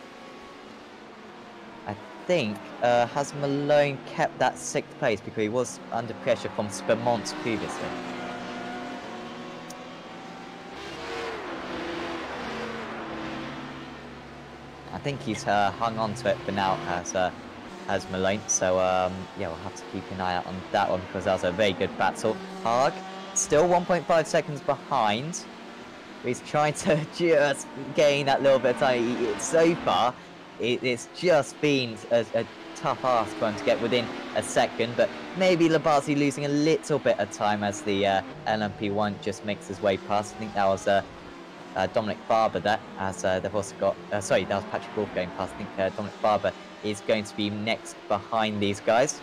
I think, has Malone kept that 6th place because he was under pressure from Spermont previously? I think he's hung on to it for now as Malone, so yeah, we'll have to keep an eye out on that one because that was a very good battle. Haag still 1.5 seconds behind. He's trying to just gain that little bit of time. So far, it's just been a tough ask for him to get within a second, but maybe Labasi losing a little bit of time as the LMP1 just makes his way past. I think that was Dominic Farbar there, as they've also got, sorry, that was Patrick Wolff going past. I think Dominic Farbar is going to be next behind these guys.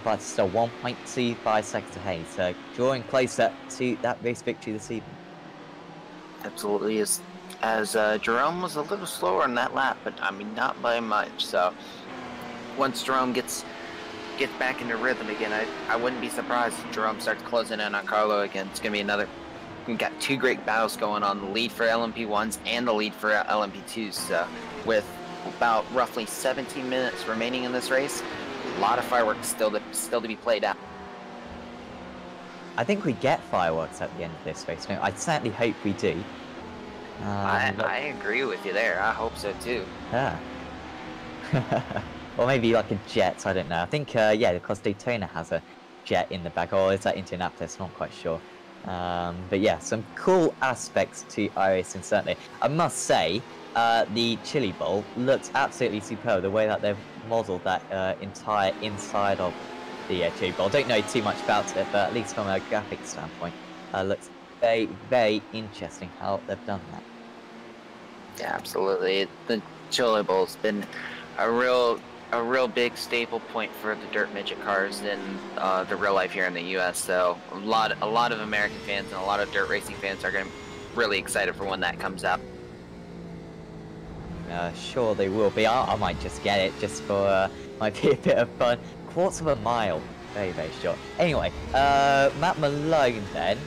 But it's still 1.25 seconds ahead, so drawing closer to that race victory this evening. Absolutely is. As Jerome was a little slower in that lap, but I mean not by much. So once Jerome gets back into rhythm again, I wouldn't be surprised if Jerome starts closing in on Carlo again. It's gonna be another. We've got two great battles going on: the lead for LMP1s and the lead for LMP2s. So with about roughly 17 minutes remaining in this race, a lot of fireworks still to be played out. I think we get fireworks at the end of this race. No, I certainly hope we do. I agree with you there. I hope so too. Yeah. Or maybe like a jet, I don't know. I think, yeah, because Daytona has a jet in the back. Or is that Indianapolis? Not quite sure. But yeah, some cool aspects to iRacing, certainly. I must say, the Chili Bowl looks absolutely superb. The way that they've modelled that entire inside of the Chili Bowl. Don't know too much about it, but at least from a graphic standpoint, looks very, very interesting how they've done that. Yeah, absolutely. The Chili Bowl's been a real big staple point for the dirt midget cars in the real life here in the U.S. So a lot of American fans and a lot of dirt racing fans are going to be really excited for when that comes out. Sure they will be. I might just get it just for might be a bit of fun. Quarter of a mile, very, very short. Anyway, Matt Malone then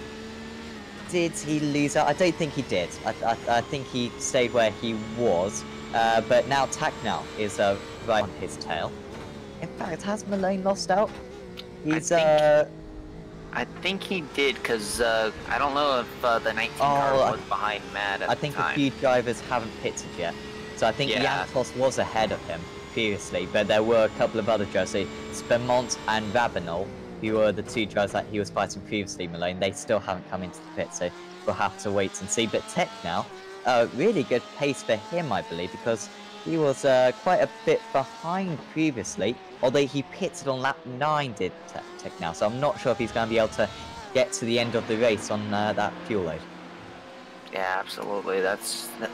did he lose out? I don't think he did. I think he stayed where he was. But now Tacknell is right on his tail. In fact, has Malone lost out? He's I think he did, because I don't know if the 19 car was behind Matt at I the think time. a few drivers haven't pitted yet. So I think Yantos was ahead of him previously, but there were a couple of other drivers, so Spermont and Rabanol, who were the two drivers that he was fighting previously, Malone, they still haven't come into the pit, so we'll have to wait and see. But Tech now, really good pace for him, I believe, because he was quite a bit behind previously, although he pitted on lap 9, did Tech now, so I'm not sure if he's going to be able to get to the end of the race on that fuel load. Yeah, absolutely. That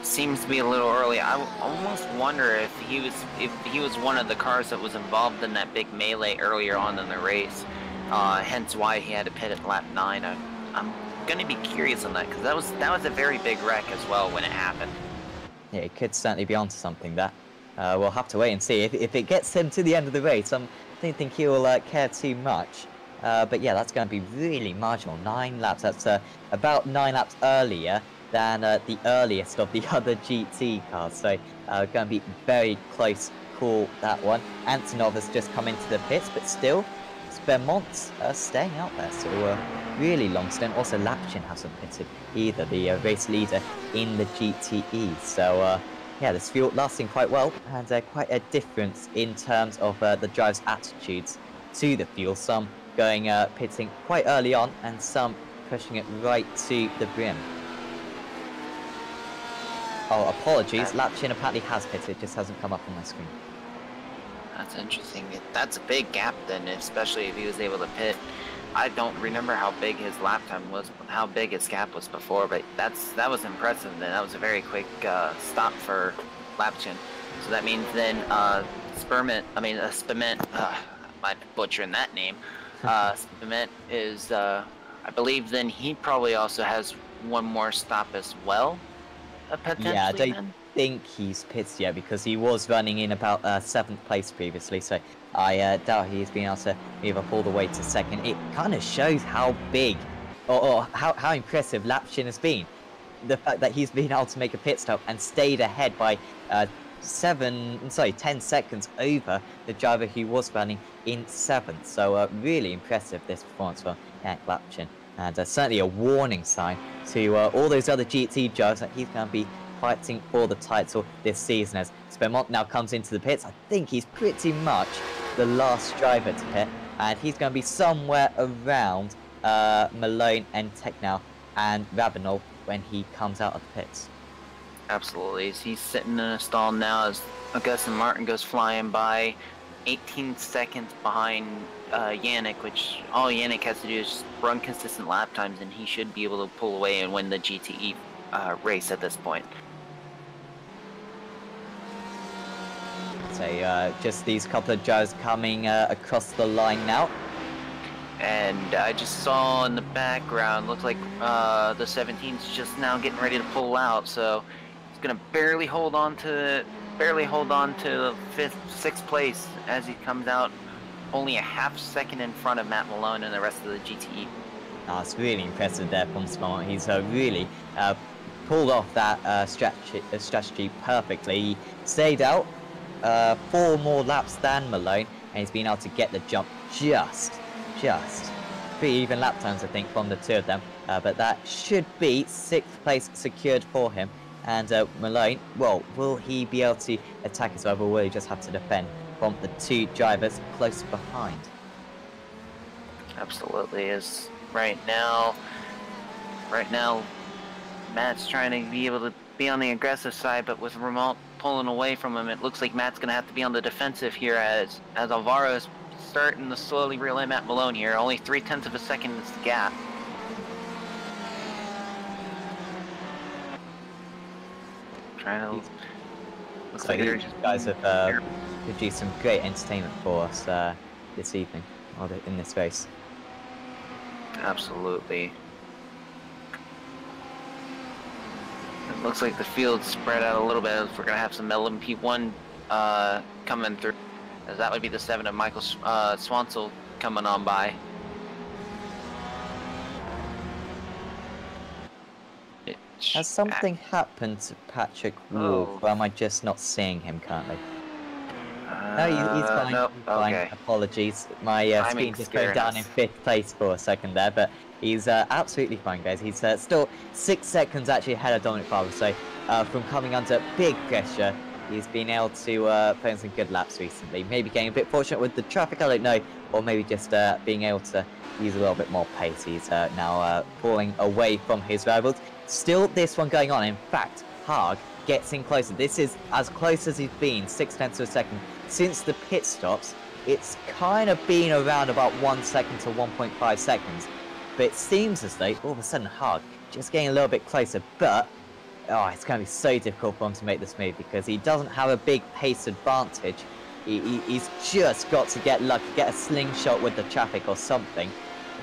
seems to be a little early. I almost wonder if he was one of the cars that was involved in that big melee earlier on in the race. Hence why he had to pit at lap 9. I'm gonna be curious on that, because that was a very big wreck as well when it happened. Yeah, it could certainly be onto something there. We'll have to wait and see. If it gets him to the end of the race, I don't think he will care too much. But yeah, that's going to be really marginal. 9 laps. That's about 9 laps earlier than the earliest of the other GT cars. So going to be very close call, that one. Antonov has just come into the pits, but still, Spermont's staying out there. So really long stint. Also, Lapchin hasn't pitted either, the race leader in the GTE. So yeah, this fuel lasting quite well, and quite a difference in terms of the drive's attitudes to the fuel. Some going pitting quite early on, and some pushing it right to the brim. Oh, apologies. Lapchin apparently has pitted, just hasn't come up on my screen. That's interesting. That's a big gap then, especially if he was able to pit. I don't remember how big his lap time was, how big his gap was before, but that was impressive. Then that was a very quick stop for Lapchin. So that means then Spement, I'm butchering that name. Spement is, I believe then he probably also has one more stop as well, potentially. Yeah, I don't think he's pitted yet, because he was running in about 7th place previously, so I doubt he's been able to move up all the way to 2nd. It kind of shows how big, or how impressive Lapchin has been. The fact that he's been able to make a pit stop and stayed ahead by 10 seconds over the driver who was running in 7th. So really impressive, this performance from Lapchin. And certainly a warning sign to all those other GT drivers that he's going to be fighting for the title this season, as Spermont now comes into the pits. I think he's pretty much the last driver to pit, and he's going to be somewhere around Malone and Technal and Rabanol when he comes out of the pits. Absolutely. He's sitting in a stall now as Augustin Martin goes flying by, 18 seconds behind Yannick, which all Yannick has to do is just run consistent lap times, and he should be able to pull away and win the GTE race at this point. So just these couple of drivers coming across the line now. And I just saw in the background, looks like the 17's just now getting ready to pull out, so he's gonna barely hold on to the 6th place as he comes out, only a half second in front of Matt Malone and the rest of the GTE. It's really impressive there from Smart. He's really pulled off that strategy perfectly. He stayed out 4 more laps than Malone, and he's been able to get the jump just pretty even lap times, I think, from the 2 of them. But that should be 6th place secured for him. And Malone, well, will he be able to attack as well, or will he just have to defend from the 2 drivers close behind? Absolutely. Is right now, Matt's trying to be able to be on the aggressive side, but with Remote pulling away from him, it looks like Matt's going to have to be on the defensive here as Alvaro is starting to slowly reel in Matt Malone here. Only 0.3 of a second is the gap. Looks like you guys have produced some great entertainment for us this evening, or in this race. Absolutely. It looks like the field's spread out a little bit. We're gonna have some LMP1 coming through, as that would be the 7 of Michael Swansel coming on by. Has something happened to Patrick Wolf, or am I just not seeing him currently? No, he's fine. Nope. He's fine. Okay. Apologies. My screen just went down in 5th place for a second there, but he's absolutely fine, guys. He's still 6 seconds actually ahead of Dominic Farber, so from coming under big pressure, he's been able to put in some good laps recently. Maybe getting a bit fortunate with the traffic, I don't know, or maybe just being able to use a little bit more pace. He's now falling away from his rivals. Still this one going on. In fact, Haag gets in closer. This is as close as he's been, 0.6 of a second, since the pit stops. It's kind of been around about 1 second to 1.5 seconds. But it seems as though all of a sudden Haag just getting a little bit closer. But it's going to be so difficult for him to make this move because he doesn't have a big pace advantage. He's just got to get lucky, get a slingshot with the traffic or something.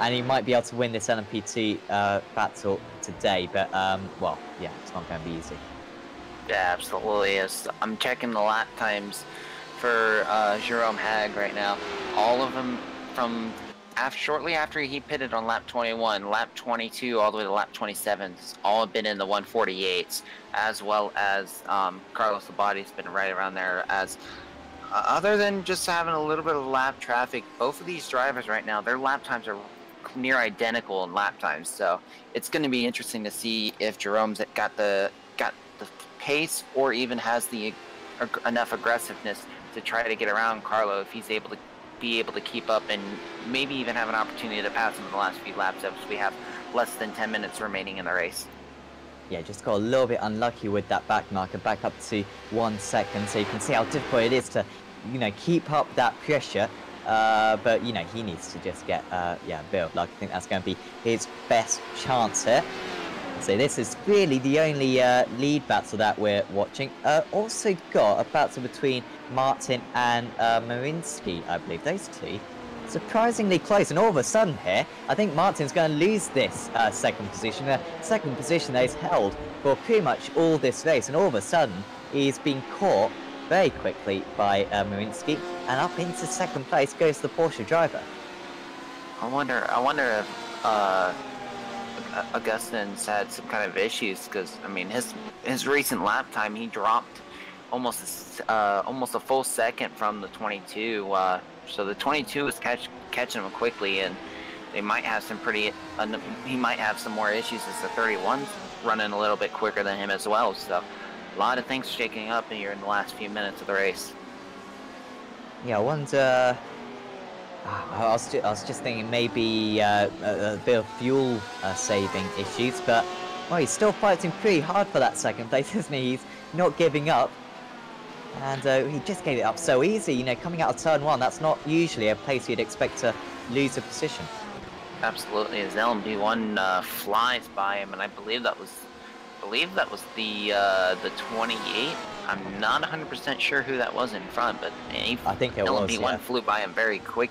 And he might be able to win this LMP2 battle today. But, well, yeah, it's not going to be easy. Yeah, absolutely is. I'm checking the lap times for Jerome Haag right now. All of them from shortly after he pitted on lap 21, lap 22, all the way to lap 27, all have been in the 148s, as well as Carlos Labati's been right around there. As other than just having a little bit of lap traffic, both of these drivers right now, their lap times are near identical in lap times. So it's going to be interesting to see if Jerome's got the pace or even has the enough aggressiveness to try to get around Carlo, if he's able to keep up and maybe even have an opportunity to pass him in the last few laps as we have less than 10 minutes remaining in the race. Yeah, just got a little bit unlucky with that back marker, back up to 1 second, so you can see how difficult it is to, keep up that pressure. But, he needs to just get, a bit of luck. I think that's going to be his best chance here. So this is really the only lead battle that we're watching. Also got a battle between Martin and Marinsky, I believe. Those two surprisingly close. And all of a sudden here, I think Martin's going to lose this second position. The second position that he's held for pretty much all this race. And all of a sudden, he's been caught very quickly by Marinsky. And up into second place goes the Porsche driver. I wonder if Augustin's had some kind of issues, because I mean his recent lap time, he dropped almost a full second from the 22. So the 22 is catching him quickly, and they might have he might have some more issues as the 31's running a little bit quicker than him as well. So a lot of things shaking up here in the last few minutes of the race. Yeah, I wonder. I was just thinking maybe a bit of fuel saving issues, but well, he's still fighting pretty hard for that second place, isn't he? He's not giving up, and he just gave it up so easy. Coming out of turn 1, that's not usually a place you'd expect to lose a position. Absolutely, his LMP1 flies by him, and I believe that was the 28. I'm not 100% sure who that was in front, but I think it was. LMP1 flew by him very quick.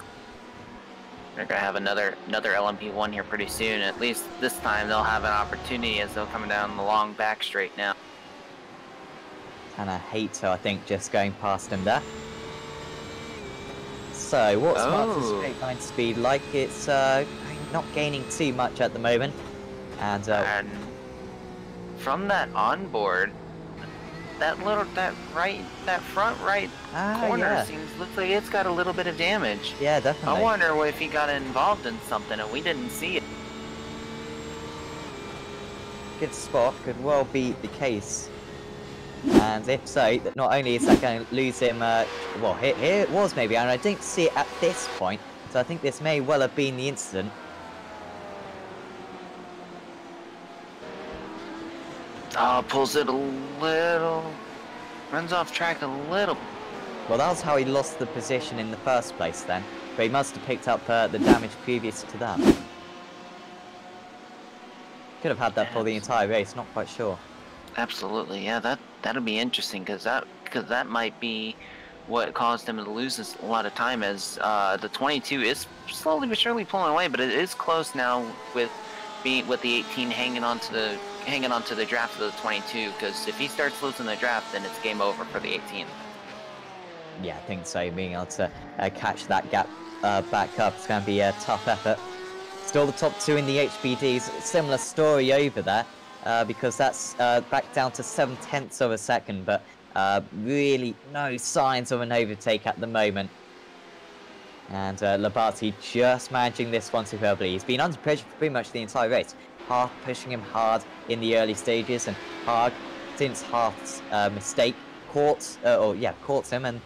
They're gonna have another LMP1 here pretty soon. At least this time they'll have an opportunity as they're coming down the long back straight now. And I hate to, I think, just going past him there. So what's Martin's straight line speed like? It's not gaining too much at the moment, and from that onboard, that front right corner looks like it's got a little bit of damage. Yeah, definitely. I wonder if he got involved in something and we didn't see it. Good spot, could well be the case. And if so, not only is that going to lose him, well, here it was maybe, and I didn't see it at this point, so I think this may well have been the incident. Pulls it a little, runs off track a little. Well, that was how he lost the position in the first place then, but he must have picked up the damage previous to that. Could have had that for the entire race, not quite sure. Absolutely, yeah, that'll be interesting, because that might be what caused him to lose a lot of time, as the 22 is slowly but surely pulling away, but it is close now with the 18 hanging on to the draft of the 22, because if he starts losing the draft, then it's game over for the 18. Yeah, I think so. Being able to catch that gap back up, it's going to be a tough effort. Still the top two in the HBDs. Similar story over there. because that's back down to 7/10 of a second, but really no signs of an overtake at the moment. And Labate just managing this one superbly. He's been under pressure for pretty much the entire race. Haag pushing him hard in the early stages, and Haag, since Haag's mistake, caught him and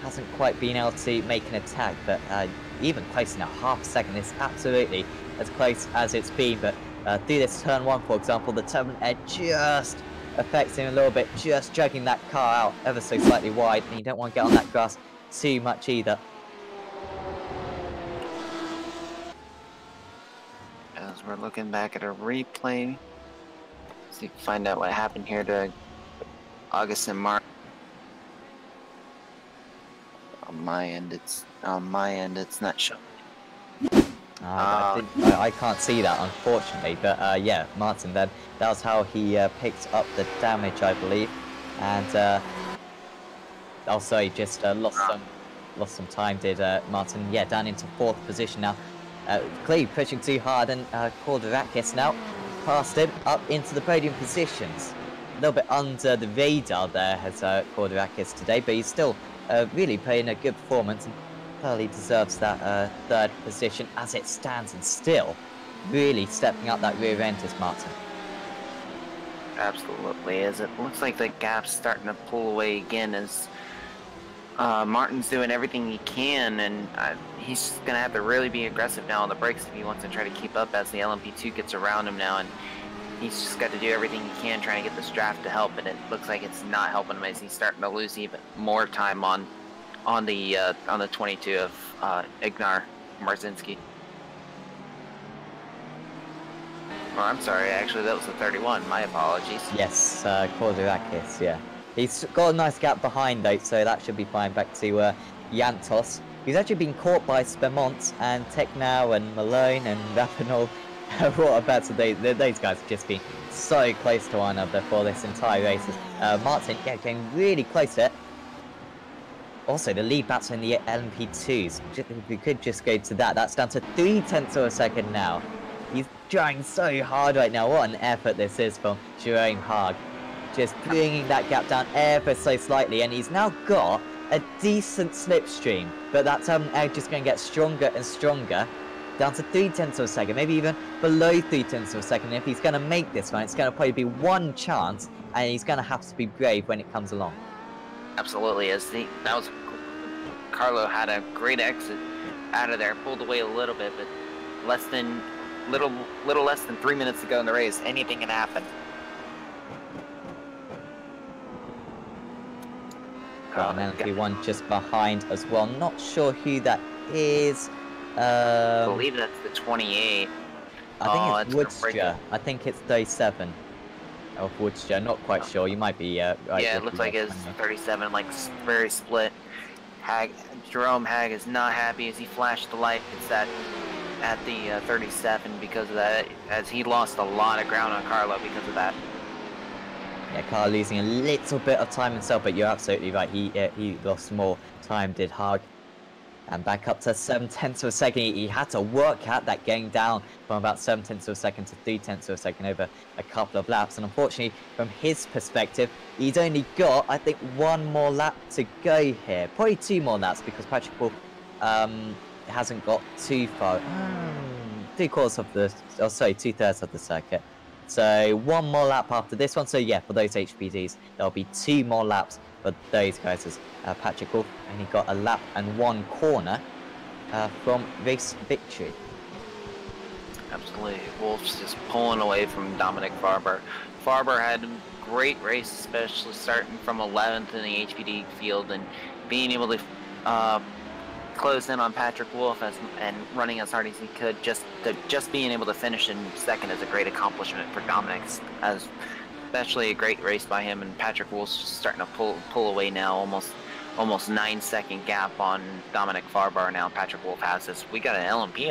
hasn't quite been able to make an attack. But even close now, half a second is absolutely as close as it's been. But through this turn 1, for example, the turbulent air just affects him a little bit, just dragging that car out ever so slightly wide, and you don't want to get on that grass too much either. As we're looking back at a replay, so you can find out what happened here to August and Mark. On my end, it's not showing. I can't see that, unfortunately, but yeah, Martin then, that was how he picked up the damage, I believe, and also he just lost some time, did Martin. Yeah, down into 4th position now. Cleve pushing too hard, and Kordarakis now passed him up into the podium positions. A little bit under the radar there has Kordarakis today, but he's still really playing a good performance and clearly deserves that 3rd position as it stands, and still really stepping up that rear end is Martin. Absolutely, as it looks like the gap's starting to pull away again as Martin's doing everything he can, and he's going to have to really be aggressive now on the brakes if he wants to try to keep up as the LMP2 gets around him now, and he's just got to do everything he can trying to get this draft to help, and it looks like it's not helping him as he's starting to lose even more time on the 22 of Ignar Marzinski. Oh, I'm sorry, actually that was the 31, my apologies. Yes, Kordarakis, yeah. He's got a nice gap behind though, so that should be fine. Back to Yantos. He's actually been caught by Spemont and Teknau and Malone and Rapinol. What about today? Those guys have just been so close to one another for this entire race. Martin, yeah, getting really close to it. Also, the lead batter in the LMP2s. If we could just go to that, that's down to 0.3 of a second now. He's trying so hard right now. What an effort this is from Jerome Haag. Just bringing that gap down ever so slightly, and he's now got a decent slipstream, but that air just going to get stronger and stronger, down to 0.3 of a second, maybe even below 0.3 of a second. If he's going to make this one, it's going to probably be one chance, and he's going to have to be brave when it comes along. Absolutely, Carlo had a great exit out of there, pulled away a little bit, but little less than 3 minutes to go in the race, anything can happen. Got an LMP1 just behind as well. Not sure who that is. I believe that's the 28. I think it's Woodster. I think it's 37 of Woodster. Not quite sure. You might be right. Yeah, it looks like it's 37, like very split. Jerome Haag is not happy as he flashed the light. It's at the 37 because of that, as he lost a lot of ground on Carlo because of that. Yeah, Carl losing a little bit of time himself, but you're absolutely right. He lost more time, did Haag. And back up to 0.7 of a second. He had to work at that, getting down from about 0.7 of a second to 0.3 of a second over a couple of laps. And unfortunately, from his perspective, he's only got, I think, 1 more lap to go here. Probably 2 more laps because Patrick Wolf hasn't got too far. 2/3 of the, oh sorry, 2/3 of the circuit. So 1 more lap after this one. So yeah, for those HPDs, there'll be 2 more laps for those guys, as Patrick Wolf only got a lap and 1 corner from race victory. Absolutely, Wolf's just pulling away from Dominic Farber. Farber had a great race, especially starting from 11th in the HPD field and being able to close in on Patrick Wolf and running as hard as he could. Just being able to finish in 2nd is a great accomplishment for Dominic, as especially a great race by him. And Patrick Wolf's starting to pull away now, almost 9-second gap on Dominic Farber now. Patrick Wolf has this. We got an LMP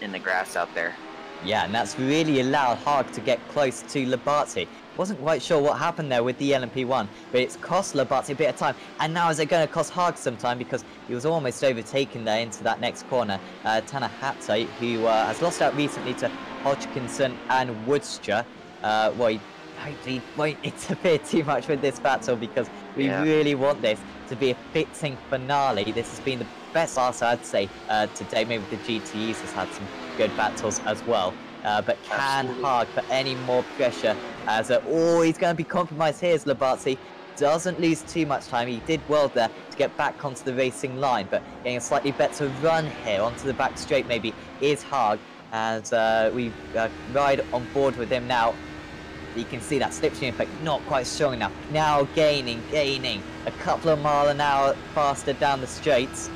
in the grass out there. Yeah, and that's really allowed Haag to get close to Labate. Wasn't quite sure what happened there with the LMP1, but it's cost Labate a bit of time. And now is it going to cost Haag some time, because he was almost overtaken there into that next corner. Tanahatta, who has lost out recently to Hodgkinson and Woodster. Well, he hopefully won't interfere too much with this battle because we really want this to be a fitting finale. This has been the best last, I'd say, today. Maybe the GTEs has had some good battles as well. But can Haag put any more pressure as he's going to be compromised here as Labarthe doesn't lose too much time. He did well there to get back onto the racing line, but getting a slightly better run here onto the back straight maybe is Haag as we ride on board with him now. You can see that slipstream effect not quite strong enough. Now gaining a couple of miles an hour faster down the straights.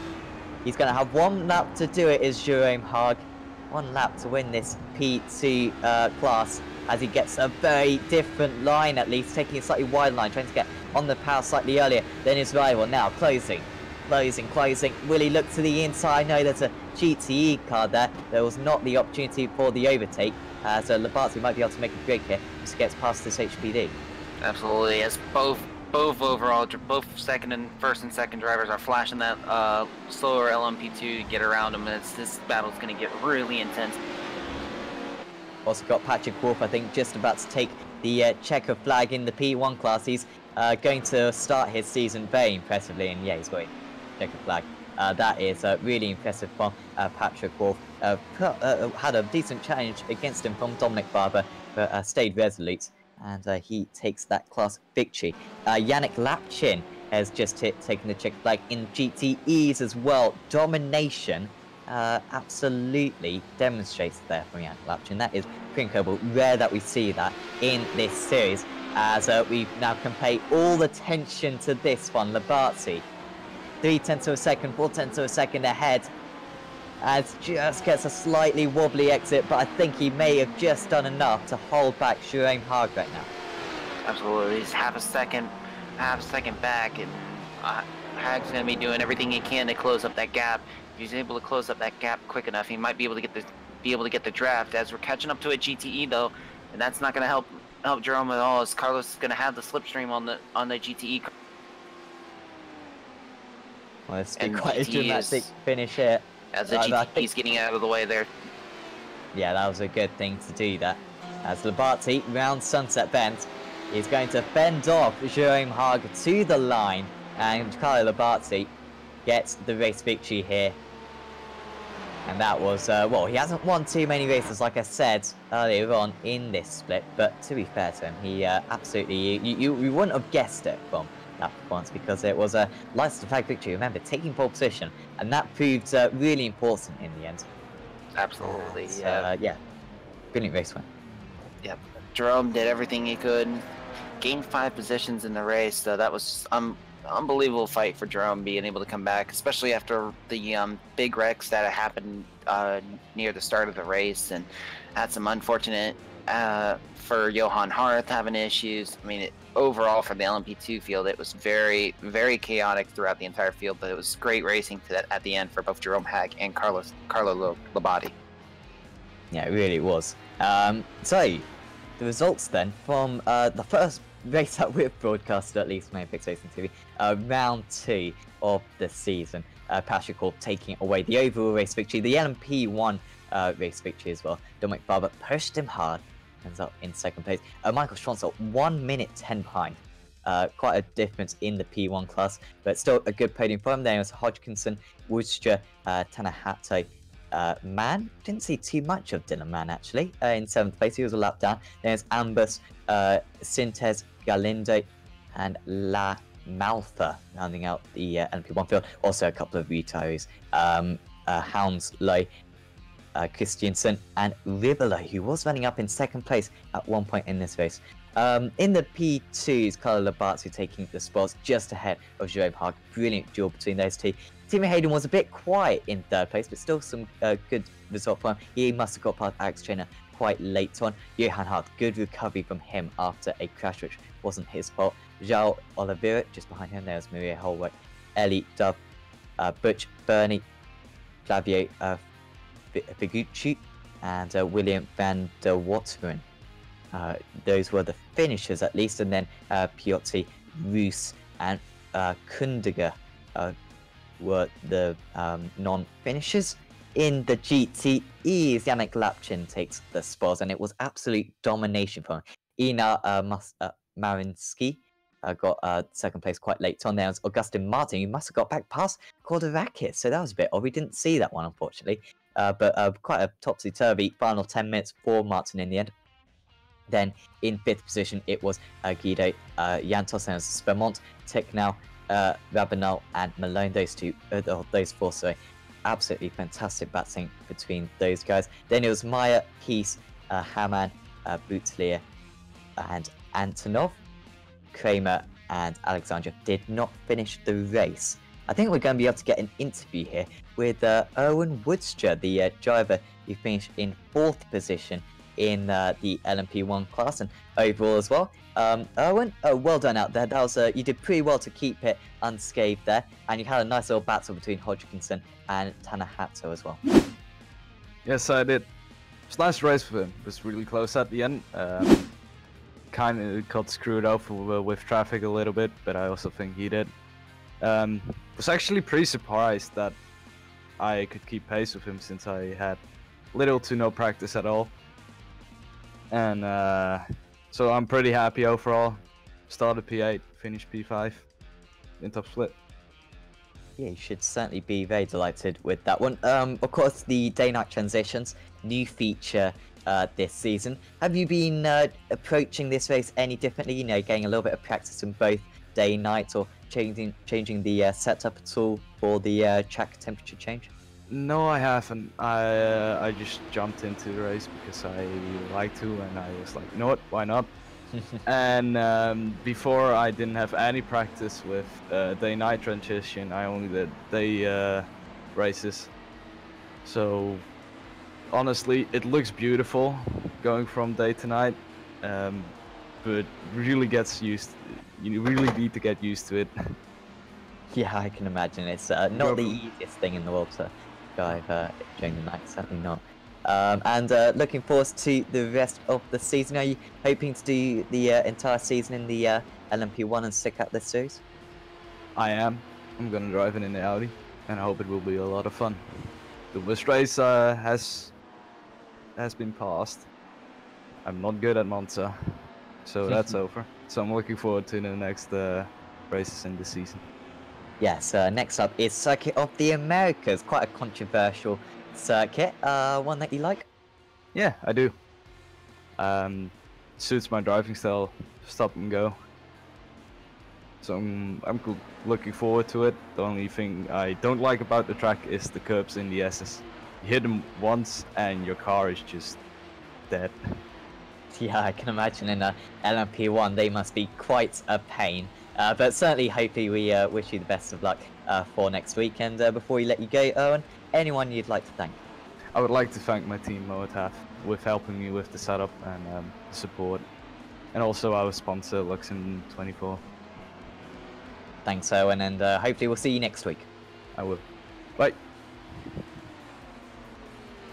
He's going to have one lap to do it, is Jerome Haag. One lap to win this P2 class as he gets a very different line, at least taking a slightly wide line, trying to get on the power slightly earlier than his rival. Now closing. Will he look to the inside? No, there's a GTE car there. There was not the opportunity for the overtake. So Labarthe might be able to make a break here just to get past this HPD. Absolutely, as both first and second drivers are flashing that slower LMP2 to get around him. This battle's going to get really intense. Also got Patrick Wolf, I think, just about to take the checker flag in the P1 class. He's going to start his season very impressively, and yeah, he's got a checker flag. That is really impressive from Patrick Wolf. Had a decent challenge against him from Dominic Barber, but stayed resolute, and he takes that class victory. Yannick Lapchin has just taken the checker flag in GTEs as well. Domination absolutely demonstrates there from Yannick Lapchin. That is pretty incredible. Rare that we see that in this series, as we now can pay all the attention to this one. Labarthe 0.3 of a second, 0.4 of a second ahead, as just gets a slightly wobbly exit, but I think he may have just done enough to hold back Jerome Haag right now. Absolutely, he's half a second back, and Haag's going to be doing everything he can to close up that gap. If he's able to close up that gap quick enough, he might be able to get the draft. As we're catching up to a GTE though, and that's not going to help Jerome at all, as Carlos is going to have the slipstream on the GTE. Well, it's been quite a dramatic finish here. As the GTE's getting out of the way there. Yeah, that was a good thing to do that. As Labarthe round Sunset Bend, he's going to fend off Jerome Haag to the line, and Carlo Labarthe gets the race victory here. And that was, well, he hasn't won too many races, like I said earlier on in this split, but to be fair to him, he absolutely, you wouldn't have guessed it from that performance, because it was a license to flag victory. Remember, taking pole position, and that proved really important in the end. Absolutely, yeah, brilliant race win. Yep, Jerome did everything he could, gained 5 positions in the race, so that was unbelievable fight for Jerome, being able to come back, especially after the big wrecks that happened near the start of the race, and had some unfortunate for Johan Harth having issues. I mean, overall for the LMP2 field, it was very, very chaotic throughout the entire field, but it was great racing at the end for both Jerome Haag and Carlo Labarthe. Yeah, it really was. So, the results then from the first race that we've broadcasted, at least on Apex Racing TV, round 2 of the season. Patrick Wolf taking away the overall race victory, the LMP1 race victory as well. Dominic Barber pushed him hard, ends up in second place. Michael Schwanzel 1 minute 10 behind. Quite a difference in the P1 class, but still a good podium for him. There was Hodgkinson, Worcester, Tanahato, Mann. Didn't see too much of Dylan Mann actually. In 7th place, he was a lap down. There's Ambus, Sintez, Galindo, and La Malfa rounding out the LMP1 field. Also a couple of retirees, Hounslow, Christiansen, and Ribolo, who was running up in 2nd place at one point in this race. In the P2s, Carlo Labarthe taking the spots just ahead of Jerome Haag. Brilliant duel between those two. Timmy Hayden was a bit quiet in 3rd place, but still some good result for him. He must have got past Alex Trainer quite late on. Johan Hart, good recovery from him after a crash, which wasn't his fault. João Oliveira, just behind him, there's Maria Holwick, Ellie Dove, Butch Burney, Flavio Figucci, and William van der Wateren. Those were the finishers at least, and then Piotr Roos and Kundiger were the non-finishers. In the GTEs, Yannick Lapchin takes the spoils, and it was absolute domination for him. Ina Marinsky got second place quite late on. There was Augustin Martin, who must have got back past Kordarakis, so that was a bit odd. We didn't see that one, unfortunately. But quite a topsy-turvy final 10 minutes for Martin in the end. Then in 5th position, it was Guido Yantos, and it was Spermont, Ticknell, Rabanel, and Malone. Those four, sorry. Absolutely fantastic battling between those guys. Then it was Maya, Peace, Hamann, Boutelier, and Antonov. Kramer and Alexandra did not finish the race. I think we're going to be able to get an interview here with Erwin Woodstra, the driver who finished in 4th position in the LMP1 class and overall as well. Erwin, well done out there. That was you did pretty well to keep it unscathed there, and you had a nice little battle between Hodgkinson and Tanahato as well. Yes, I did. It was a nice race with him. It was really close at the end. Kind of got screwed over with traffic a little bit, but I also think he did. Was actually pretty surprised that I could keep pace with him since I had little to no practice at all. And so I'm pretty happy overall. Started P8, finished P5 in top split. Yeah, you should certainly be very delighted with that one. Of course, the day-night transitions, new feature this season. Have you been approaching this race any differently? You know, getting a little bit of practice in both day and night, or changing the setup at all for the track temperature change? No, I haven't. I just jumped into the race because I like to, and I was like, you know what, why not? And before I didn't have any practice with day-night transition. I only did day races. So honestly, it looks beautiful going from day to night, but really you really need to get used to it. Yeah, I can imagine. It's not the easiest thing in the world to drive during the night, certainly not. And looking forward to the rest of the season. Are you hoping to do the entire season in the LMP1 and stick out this series? I am. I'm gonna drive it in the Audi, and I hope it will be a lot of fun. The worst race has been passed. I'm not good at Monza, so that's over. So I'm looking forward to the next races in the season. Yes, next up is Circuit of the Americas. Quite a controversial circuit. One that you like? Yeah, I do. Suits my driving style, stop and go. So I'm looking forward to it. The only thing I don't like about the track is the curbs in the S's. You hit them once and your car is just dead. Yeah, I can imagine in a LMP1 they must be quite a pain. But certainly, hopefully, we wish you the best of luck for next week. And before we let you go, Owen, anyone you'd like to thank? I would like to thank my team, Moataf, with helping me with the setup and support. And also our sponsor, Luxem24. Thanks, Owen, and hopefully we'll see you next week. I will. Bye.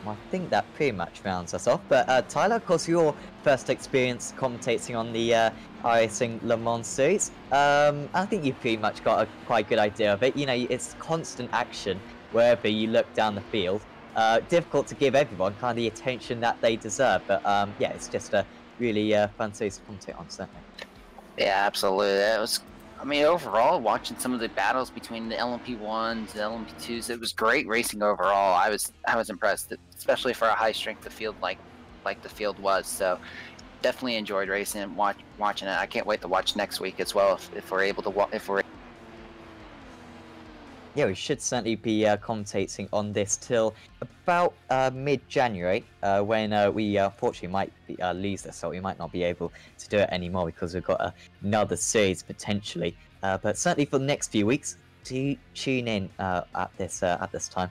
Well, I think that pretty much rounds us off. But Tyler, of course, your first experience commentating on the iRacing Le Mans series. I think you've pretty much got a quite good idea of it. You know, it's constant action wherever you look down the field. Difficult to give everyone kind of the attention that they deserve. But yeah, it's just a really fun series to commentate on, certainly. Yeah, absolutely. It was. I mean, overall, watching some of the battles between the LMP1s, the LMP2s, it was great racing overall. I was impressed, especially for a high strength of field like the field was. So definitely enjoyed racing and watching it. I can't wait to watch next week as well if we're able to Yeah, we should certainly be commentating on this till about mid-January, when we unfortunately might lose this, so we might not be able to do it anymore because we've got another series potentially. But certainly for the next few weeks, do tune in at this time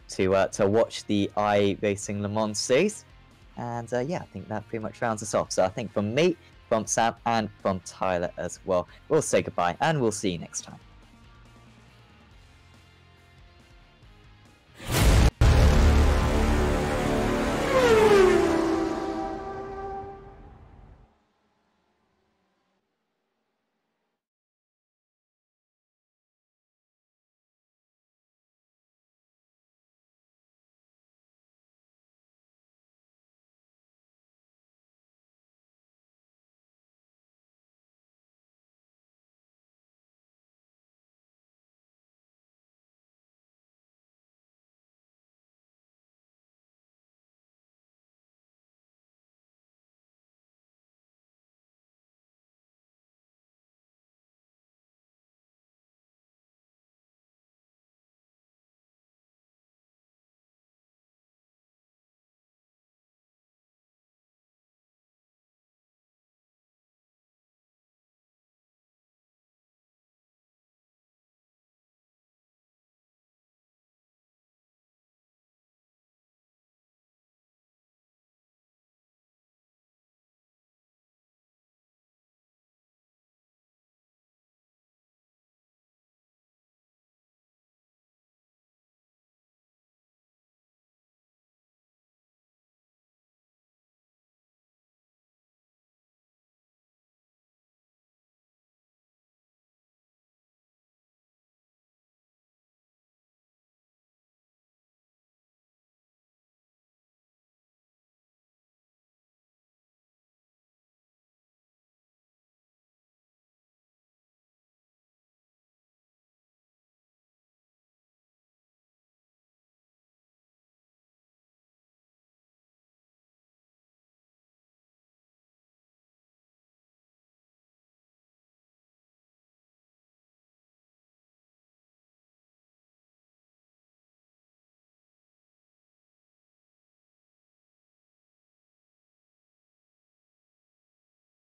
to watch the iRacing Le Mans series. And yeah, I think that pretty much rounds us off. So I think from me, from Sam, and from Tyler as well, we'll say goodbye, and we'll see you next time.